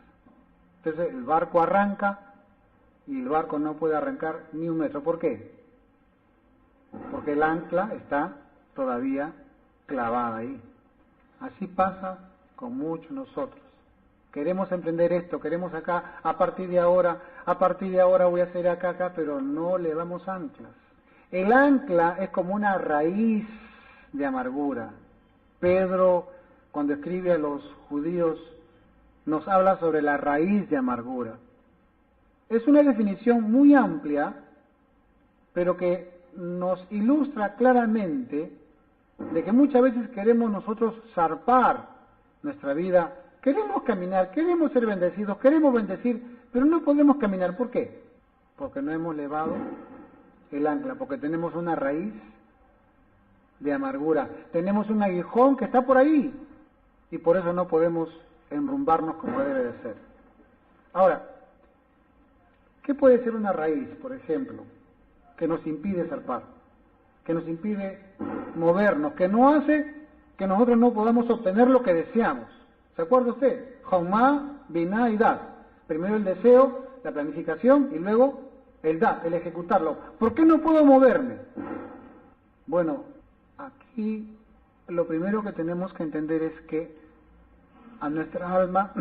Entonces, el barco arranca y el barco no puede arrancar ni un metro. ¿Por qué? Porque el ancla está todavía clavada ahí. Así pasa con muchos nosotros. Queremos emprender esto, queremos acá, a partir de ahora voy a hacer acá, pero no le damos anclas. El ancla es como una raíz de amargura. Pedro, cuando escribe a los judíos, nos habla sobre la raíz de amargura. Es una definición muy amplia, pero que nos ilustra claramente de que muchas veces queremos nosotros zarpar nuestra vida, queremos caminar, queremos ser bendecidos, queremos bendecir, pero no podemos caminar. ¿Por qué? Porque no hemos levado el ancla, porque tenemos una raíz de amargura, tenemos un aguijón que está por ahí, y por eso no podemos enrumbarnos como debe de ser. Ahora, ¿qué puede ser una raíz, por ejemplo, que nos impide zarpar, que nos impide movernos, que no hace que nosotros no podamos obtener lo que deseamos? ¿Se acuerda usted? Jaumá, Biná y Dad. Primero el deseo, la planificación y luego el Dad, el ejecutarlo. ¿Por qué no puedo moverme? Bueno, aquí lo primero que tenemos que entender es que a nuestra alma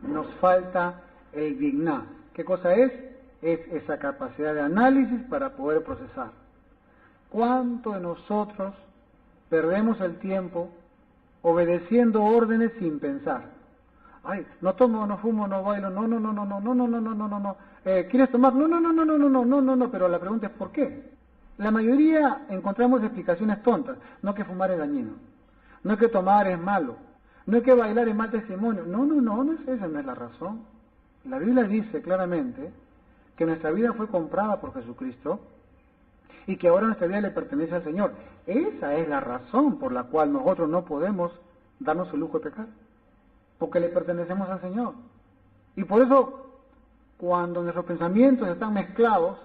nos falta el Biná. ¿Qué cosa es? Es esa capacidad de análisis para poder procesar. ¿Cuánto de nosotros perdemos el tiempo obedeciendo órdenes sin pensar? Ay, no tomo, no fumo, no bailo, no. ¿Quieres tomar? No. Pero la pregunta es ¿por qué? La mayoría encontramos explicaciones tontas. No que fumar es dañino, no que tomar es malo, no que bailar es mal testimonio. No es esa, no es la razón. La Biblia dice claramente que nuestra vida fue comprada por Jesucristo y que ahora nuestra vida le pertenece al Señor. Esa es la razón por la cual nosotros no podemos darnos el lujo de pecar, porque le pertenecemos al Señor. Y por eso, cuando nuestros pensamientos están mezclados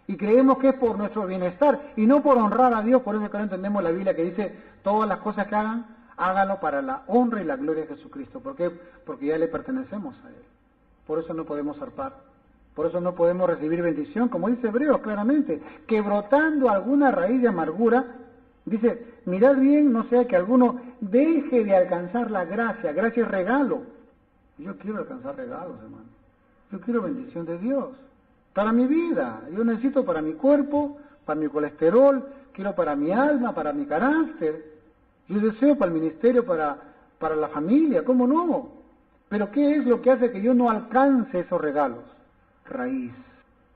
y creemos que es por nuestro bienestar y no por honrar a Dios, por eso que no entendemos la Biblia que dice todas las cosas que hagan, háganlo para la honra y la gloria de Jesucristo. ¿Por qué? Porque ya le pertenecemos a Él. Por eso no podemos zarpar. Por eso no podemos recibir bendición, como dice Hebreos claramente, que brotando alguna raíz de amargura, dice, mirad bien, no sea que alguno deje de alcanzar la gracia. Gracia es regalo. Yo quiero alcanzar regalos, hermano. Yo quiero bendición de Dios para mi vida. Yo necesito para mi cuerpo, para mi colesterol, quiero para mi alma, para mi carácter. Yo deseo para el ministerio, para la familia, ¿cómo no? Pero ¿qué es lo que hace que yo no alcance esos regalos? Raíz.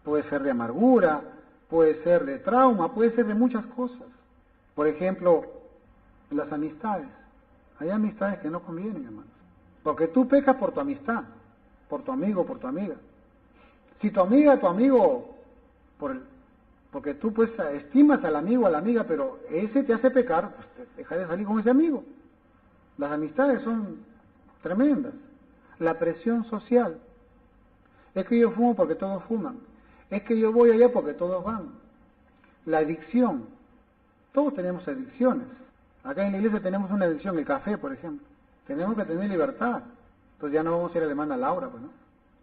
Puede ser de amargura, puede ser de trauma, puede ser de muchas cosas. Por ejemplo, las amistades. Hay amistades que no convienen, hermanos. Porque tú pecas por tu amistad, por tu amigo, por tu amiga. Si tu amiga, tu amigo, porque tú pues estimas al amigo, a la amiga, pero ese te hace pecar, pues deja de salir con ese amigo. Las amistades son tremendas. La presión social. Es que yo fumo porque todos fuman. Es que yo voy allá porque todos van. La adicción. Todos tenemos adicciones. Acá en la iglesia tenemos una adicción, el café, por ejemplo. Tenemos que tener libertad. Entonces ya no vamos a ir a la hermana Laura, pues, ¿no?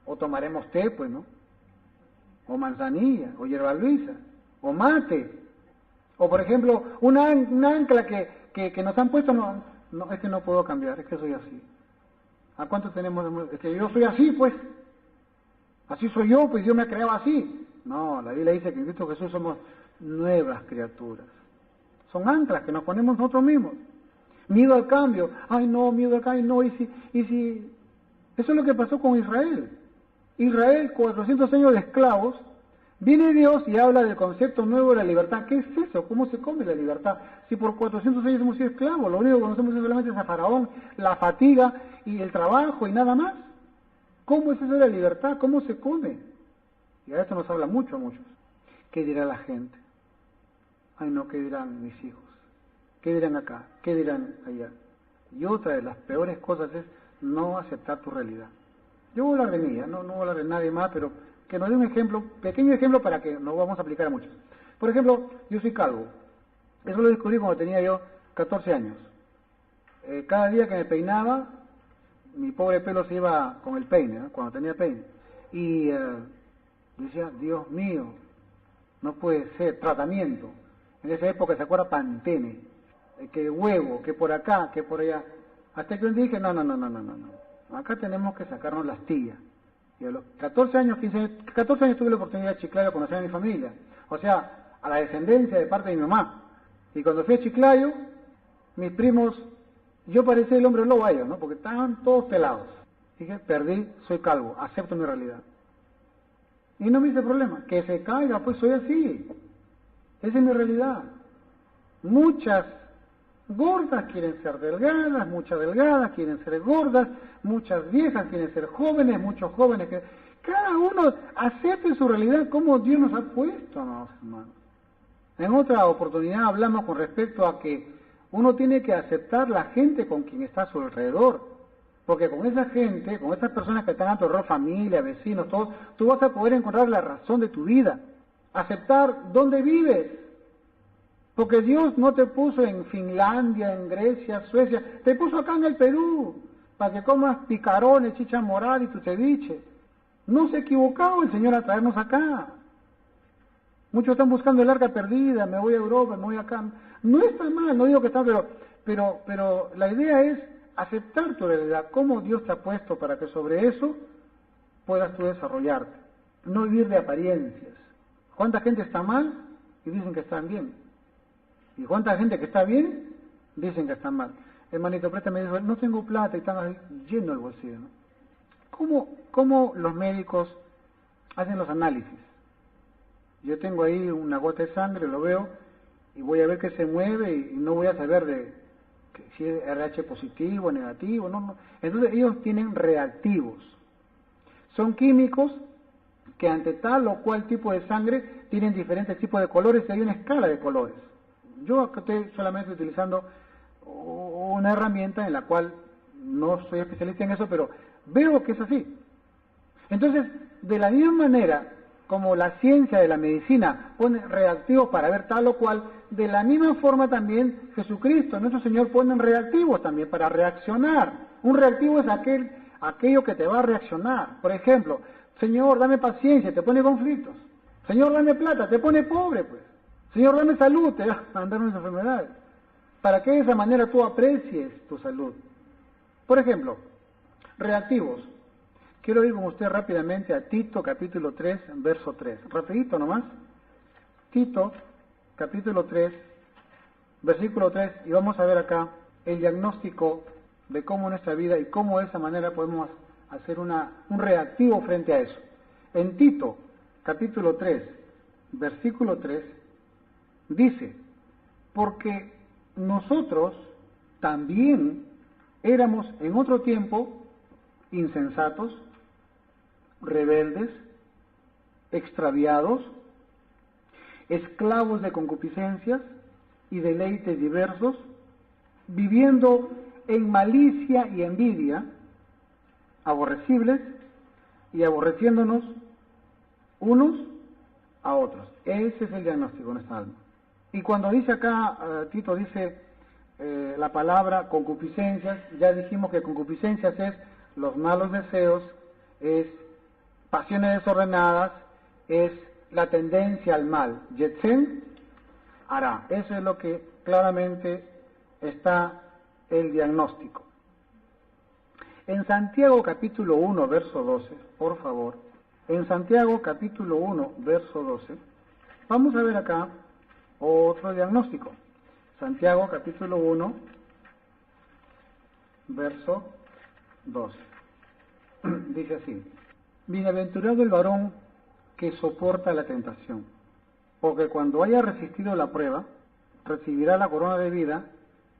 O tomaremos té, pues, ¿no? O manzanilla, o hierba luisa, o mate. O, por ejemplo, una ancla que nos han puesto, no, es que no puedo cambiar, es que soy así. ¿A cuánto tenemos? Es que yo soy así, pues. Así soy yo, pues Dios me ha creado así. No, la Biblia dice que en Cristo Jesús somos nuevas criaturas. Son anclas que nos ponemos nosotros mismos. Miedo al cambio. Ay, no, miedo al cambio, no, y si... Eso es lo que pasó con Israel. Israel, 400 años de esclavos, viene Dios y habla del concepto nuevo de la libertad. ¿Qué es eso? ¿Cómo se come la libertad? Si por 400 años hemos sido esclavos, lo único que conocemos solamente es a Faraón, la fatiga y el trabajo y nada más. ¿Cómo es eso de la libertad? ¿Cómo se come? Y a esto nos habla mucho a muchos. ¿Qué dirá la gente? Ay no, ¿qué dirán mis hijos? ¿Qué dirán acá? ¿Qué dirán allá? Y otra de las peores cosas es no aceptar tu realidad. Yo voy a hablar de mí, no voy a hablar de nadie más, pero que nos dé un ejemplo, pequeño ejemplo para que nos vamos a aplicar a muchos. Por ejemplo, yo soy calvo. Eso lo descubrí cuando tenía yo 14 años. Cada día que me peinaba, mi pobre pelo se iba con el peine, ¿no? Cuando tenía peine. Y decía, Dios mío, no puede ser, tratamiento. En esa época se acuerda Pantene, que huevo, que por acá, que por allá. Hasta que un día dije, no. Acá tenemos que sacarnos las tías. Y a los 14 años tuve la oportunidad de Chiclayo a conocer a mi familia. O sea, a la descendencia de parte de mi mamá. Y cuando fui a Chiclayo, mis primos, yo parecía el hombre lobo a ellos, ¿no? Porque estaban todos pelados. Dije, perdí, soy calvo, acepto mi realidad. Y no me hice problema. Que se caiga, pues soy así. Esa es mi realidad. Muchas gordas quieren ser delgadas, muchas delgadas quieren ser gordas, muchas viejas quieren ser jóvenes, muchos jóvenes que... Cada uno acepte su realidad como Dios nos ha puesto, ¿no, hermanos? En otra oportunidad hablamos con respecto a que uno tiene que aceptar la gente con quien está a su alrededor, porque con esa gente, con esas personas que están a tu alrededor, familia, vecinos, todos, tú vas a poder encontrar la razón de tu vida, aceptar dónde vives. Porque Dios no te puso en Finlandia, en Grecia, Suecia, te puso acá en el Perú, para que comas picarones, chicha morada y tu ceviche. No se ha equivocado el Señor a traernos acá. Muchos están buscando el arca perdida, me voy a Europa, me voy acá. No está mal, no digo que está, pero la idea es aceptar tu realidad, cómo Dios te ha puesto para que sobre eso puedas tú desarrollarte. No vivir de apariencias. ¿Cuánta gente está mal y dicen que están bien? ¿Y cuánta gente que está bien dicen que están mal? Hermanito, préstame, dijo, no tengo plata y están ahí lleno el bolsillo, ¿no? ¿Cómo los médicos hacen los análisis? Yo tengo ahí una gota de sangre, lo veo, y voy a ver que se mueve y no voy a saber si es RH positivo, negativo, no. Entonces ellos tienen reactivos. Son químicos que ante tal o cual tipo de sangre tienen diferentes tipos de colores y hay una escala de colores. Yo acá estoy solamente utilizando una herramienta en la cual no soy especialista en eso, pero veo que es así. Entonces, de la misma manera como la ciencia de la medicina pone reactivos para ver tal o cual, de la misma forma también Jesucristo, nuestro Señor, pone reactivos también para reaccionar. Un reactivo es aquello que te va a reaccionar. Por ejemplo, Señor, dame paciencia, te pone conflictos. Señor, dame plata, te pone pobre, pues. Señor, dame salud, te va a mandar unas enfermedades. Para que de esa manera tú aprecies tu salud. Por ejemplo, reactivos. Quiero ir con usted rápidamente a Tito capítulo 3, verso 3. Rapidito nomás. Tito capítulo 3, versículo 3. Y vamos a ver acá el diagnóstico de cómo en nuestra vida y cómo de esa manera podemos hacer un reactivo frente a eso. En Tito capítulo 3, versículo 3, dice, porque nosotros también éramos en otro tiempo insensatos, rebeldes, extraviados, esclavos de concupiscencias y deleites diversos, viviendo en malicia y envidia, aborrecibles y aborreciéndonos unos a otros. Ese es el diagnóstico en esta alma. Y cuando dice acá, Tito dice la palabra concupiscencias, ya dijimos que concupiscencias es los malos deseos, es pasiones desordenadas, es la tendencia al mal. Yetzen hará. Eso es lo que claramente está el diagnóstico. En Santiago capítulo 1, verso 12, por favor, En Santiago capítulo 1, verso 12, vamos a ver acá otro diagnóstico. Santiago capítulo 1, verso 12. Dice así: bienaventurado el varón que soporta la tentación, porque cuando haya resistido la prueba, recibirá la corona de vida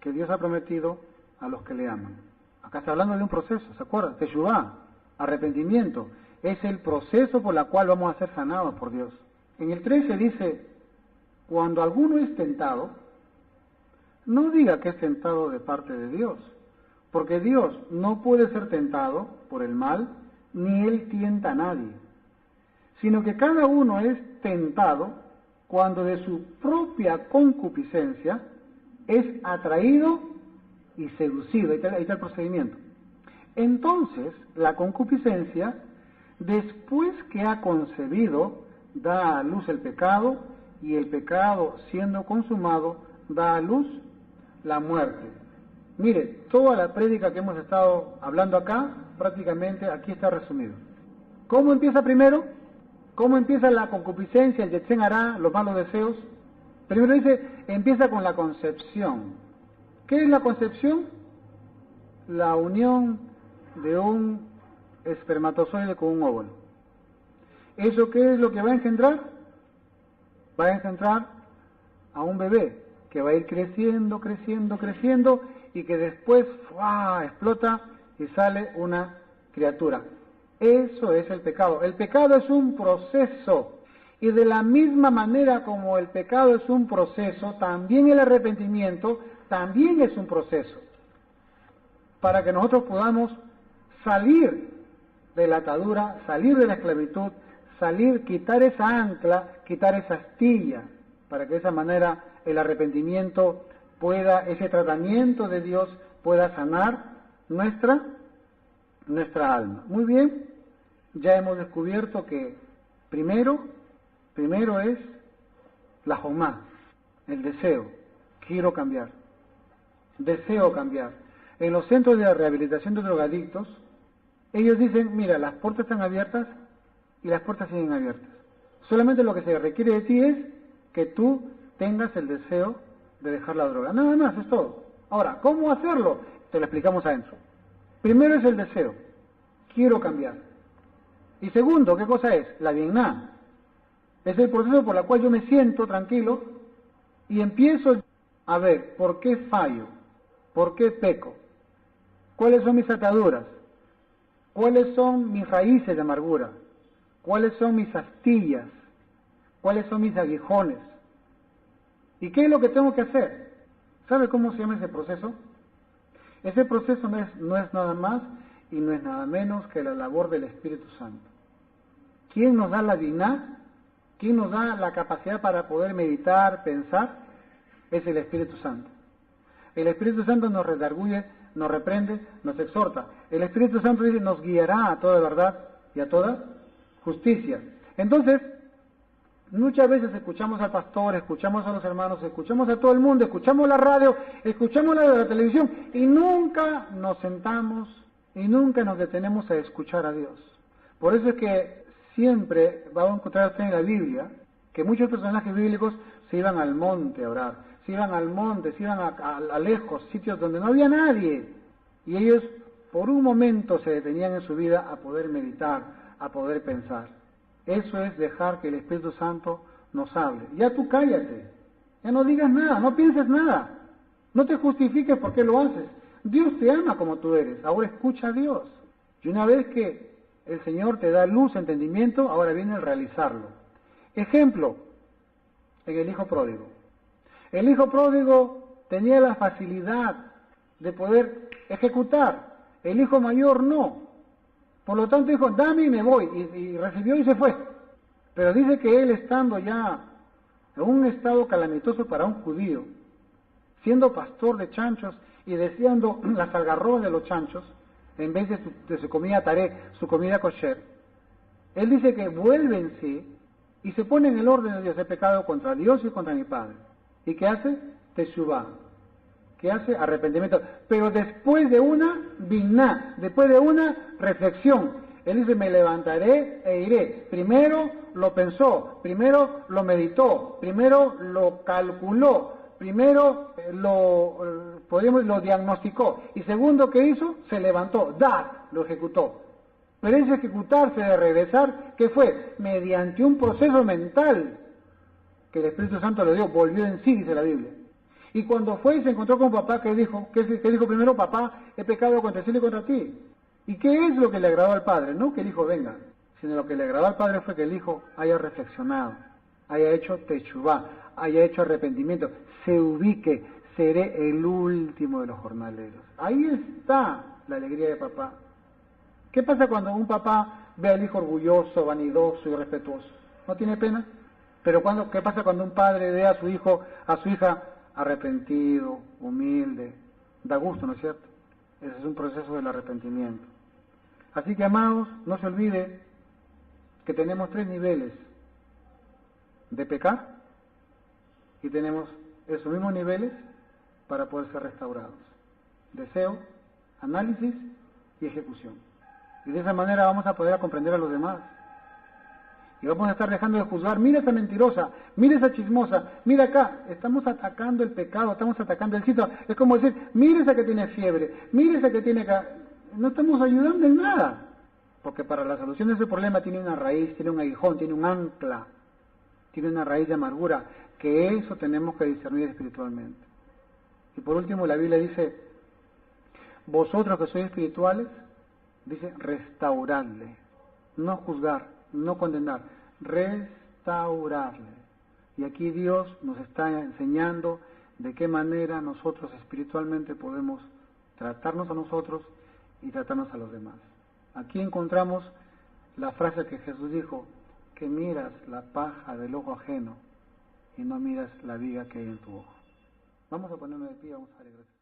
que Dios ha prometido a los que le aman. Acá está hablando de un proceso, ¿se acuerdan? Teshuvá, arrepentimiento. Es el proceso por el cual vamos a ser sanados por Dios. En el 13 dice: cuando alguno es tentado, no diga que es tentado de parte de Dios, porque Dios no puede ser tentado por el mal, ni Él tienta a nadie, sino que cada uno es tentado cuando de su propia concupiscencia es atraído y seducido. Ahí está el procedimiento. Entonces, la concupiscencia, después que ha concebido, da a luz el pecado, y el pecado, siendo consumado, da a luz la muerte. Mire, toda la prédica que hemos estado hablando acá, prácticamente aquí está resumido. ¿Cómo empieza primero? ¿Cómo empieza la concupiscencia, el Yetzer Hará, los malos deseos? Primero dice, empieza con la concepción. ¿Qué es la concepción? La unión de un espermatozoide con un óvulo. ¿Eso qué es lo que va a engendrar? Va a engendrar a un bebé que va a ir creciendo, creciendo, creciendo, y que después ¡fua!, explota y sale una criatura. Eso es el pecado. El pecado es un proceso, y de la misma manera como el pecado es un proceso, también el arrepentimiento también es un proceso, para que nosotros podamos salir de la atadura, salir de la esclavitud, quitar esa ancla, quitar esa astilla, para que de esa manera el arrepentimiento pueda, ese tratamiento de Dios pueda sanar nuestra alma. Muy bien, ya hemos descubierto que primero es la jomá, el deseo. Quiero cambiar, deseo cambiar. En los centros de rehabilitación de drogadictos, ellos dicen, mira, las puertas están abiertas y las puertas siguen abiertas. Solamente lo que se requiere de ti es que tú tengas el deseo de dejar la droga. Nada más, es todo. Ahora, ¿cómo hacerlo? Te lo explicamos adentro. Primero es el deseo. Quiero cambiar. Y segundo, ¿qué cosa es? La bienná. Es el proceso por el cual yo me siento tranquilo y empiezo a ver por qué fallo, por qué peco, cuáles son mis ataduras, cuáles son mis raíces de amargura, cuáles son mis astillas, cuáles son mis aguijones, y qué es lo que tengo que hacer. ¿Sabe cómo se llama ese proceso? Ese proceso no es nada más y no es nada menos que la labor del Espíritu Santo. ¿Quién nos da la diná? ¿Quién nos da la capacidad para poder meditar, pensar? Es el Espíritu Santo. El Espíritu Santo nos redarguye, nos reprende, nos exhorta. El Espíritu Santo dice, nos guiará a toda verdad y a toda justicia. Entonces, muchas veces escuchamos al pastor, escuchamos a los hermanos, escuchamos a todo el mundo, escuchamos la radio, escuchamos la televisión, y nunca nos sentamos y nunca nos detenemos a escuchar a Dios. Por eso es que siempre va a encontrar usted en la Biblia que muchos personajes bíblicos se iban al monte a orar, se iban al monte, se iban a lejos, sitios donde no había nadie, y ellos por un momento se detenían en su vida a poder meditar, a poder pensar. Eso es dejar que el Espíritu Santo nos hable. Ya tú cállate, ya no digas nada, no pienses nada, no te justifiques por qué lo haces. Dios te ama como tú eres, ahora escucha a Dios. Y una vez que el Señor te da luz, entendimiento, ahora viene el realizarlo. Ejemplo, en el hijo pródigo. El hijo pródigo tenía la facilidad de poder ejecutar, el hijo mayor no. Por lo tanto dijo, dame y me voy, y recibió y se fue. Pero dice que él, estando ya en un estado calamitoso para un judío, siendo pastor de chanchos y deseando las algarrobas de los chanchos, en vez de su comida taré, su comida kosher, él dice que vuelve en sí y se pone en el orden de Dios: he pecado contra Dios y contra mi Padre. ¿Y qué hace? Teshuvá. ¿Qué hace? Arrepentimiento. Pero después de una biná, después de una reflexión. Él dice, me levantaré e iré. Primero lo pensó, primero lo meditó, primero lo calculó, primero lo diagnosticó. Y segundo, ¿qué hizo? Se levantó, lo ejecutó. Pero ese ejecutarse de regresar, ¿qué fue? Mediante un proceso mental que el Espíritu Santo le dio, volvió en sí, dice la Biblia. Y cuando fue y se encontró con papá, ¿qué dijo? ¿Qué dijo primero? Papá, he pecado contra el cielo y contra ti. ¿Y qué es lo que le agradó al Padre? No que el Hijo venga, sino lo que le agradó al Padre fue que el Hijo haya reflexionado, haya hecho techubá, haya hecho arrepentimiento, se ubique, seré el último de los jornaleros. Ahí está la alegría de papá. ¿Qué pasa cuando un papá ve al hijo orgulloso, vanidoso y respetuoso? ¿No tiene pena? Pero ¿qué pasa cuando un padre ve a su hijo, a su hija arrepentido, humilde? Da gusto, ¿no es cierto? Ese es un proceso del arrepentimiento. Así que, amados, no se olvide que tenemos 3 niveles de pecar y tenemos esos mismos niveles para poder ser restaurados. Deseo, análisis y ejecución. Y de esa manera vamos a poder comprender a los demás. Y vamos a estar dejando de juzgar, mira esa mentirosa, mira esa chismosa, mira acá, estamos atacando el pecado, estamos atacando el sitio. Es como decir, mira esa que tiene fiebre, mira esa que tiene acá. No estamos ayudando en nada. Porque para la solución de ese problema tiene una raíz, tiene un aguijón, tiene un ancla, tiene una raíz de amargura, que eso tenemos que discernir espiritualmente. Y por último la Biblia dice, vosotros que sois espirituales, dice, restauradle, no juzgar, no condenar, restaurarle. Y aquí Dios nos está enseñando de qué manera nosotros espiritualmente podemos tratarnos a nosotros y tratarnos a los demás. Aquí encontramos la frase que Jesús dijo, que miras la paja del ojo ajeno y no miras la viga que hay en tu ojo. Vamos a ponernos de pie, vamos a darle gracias.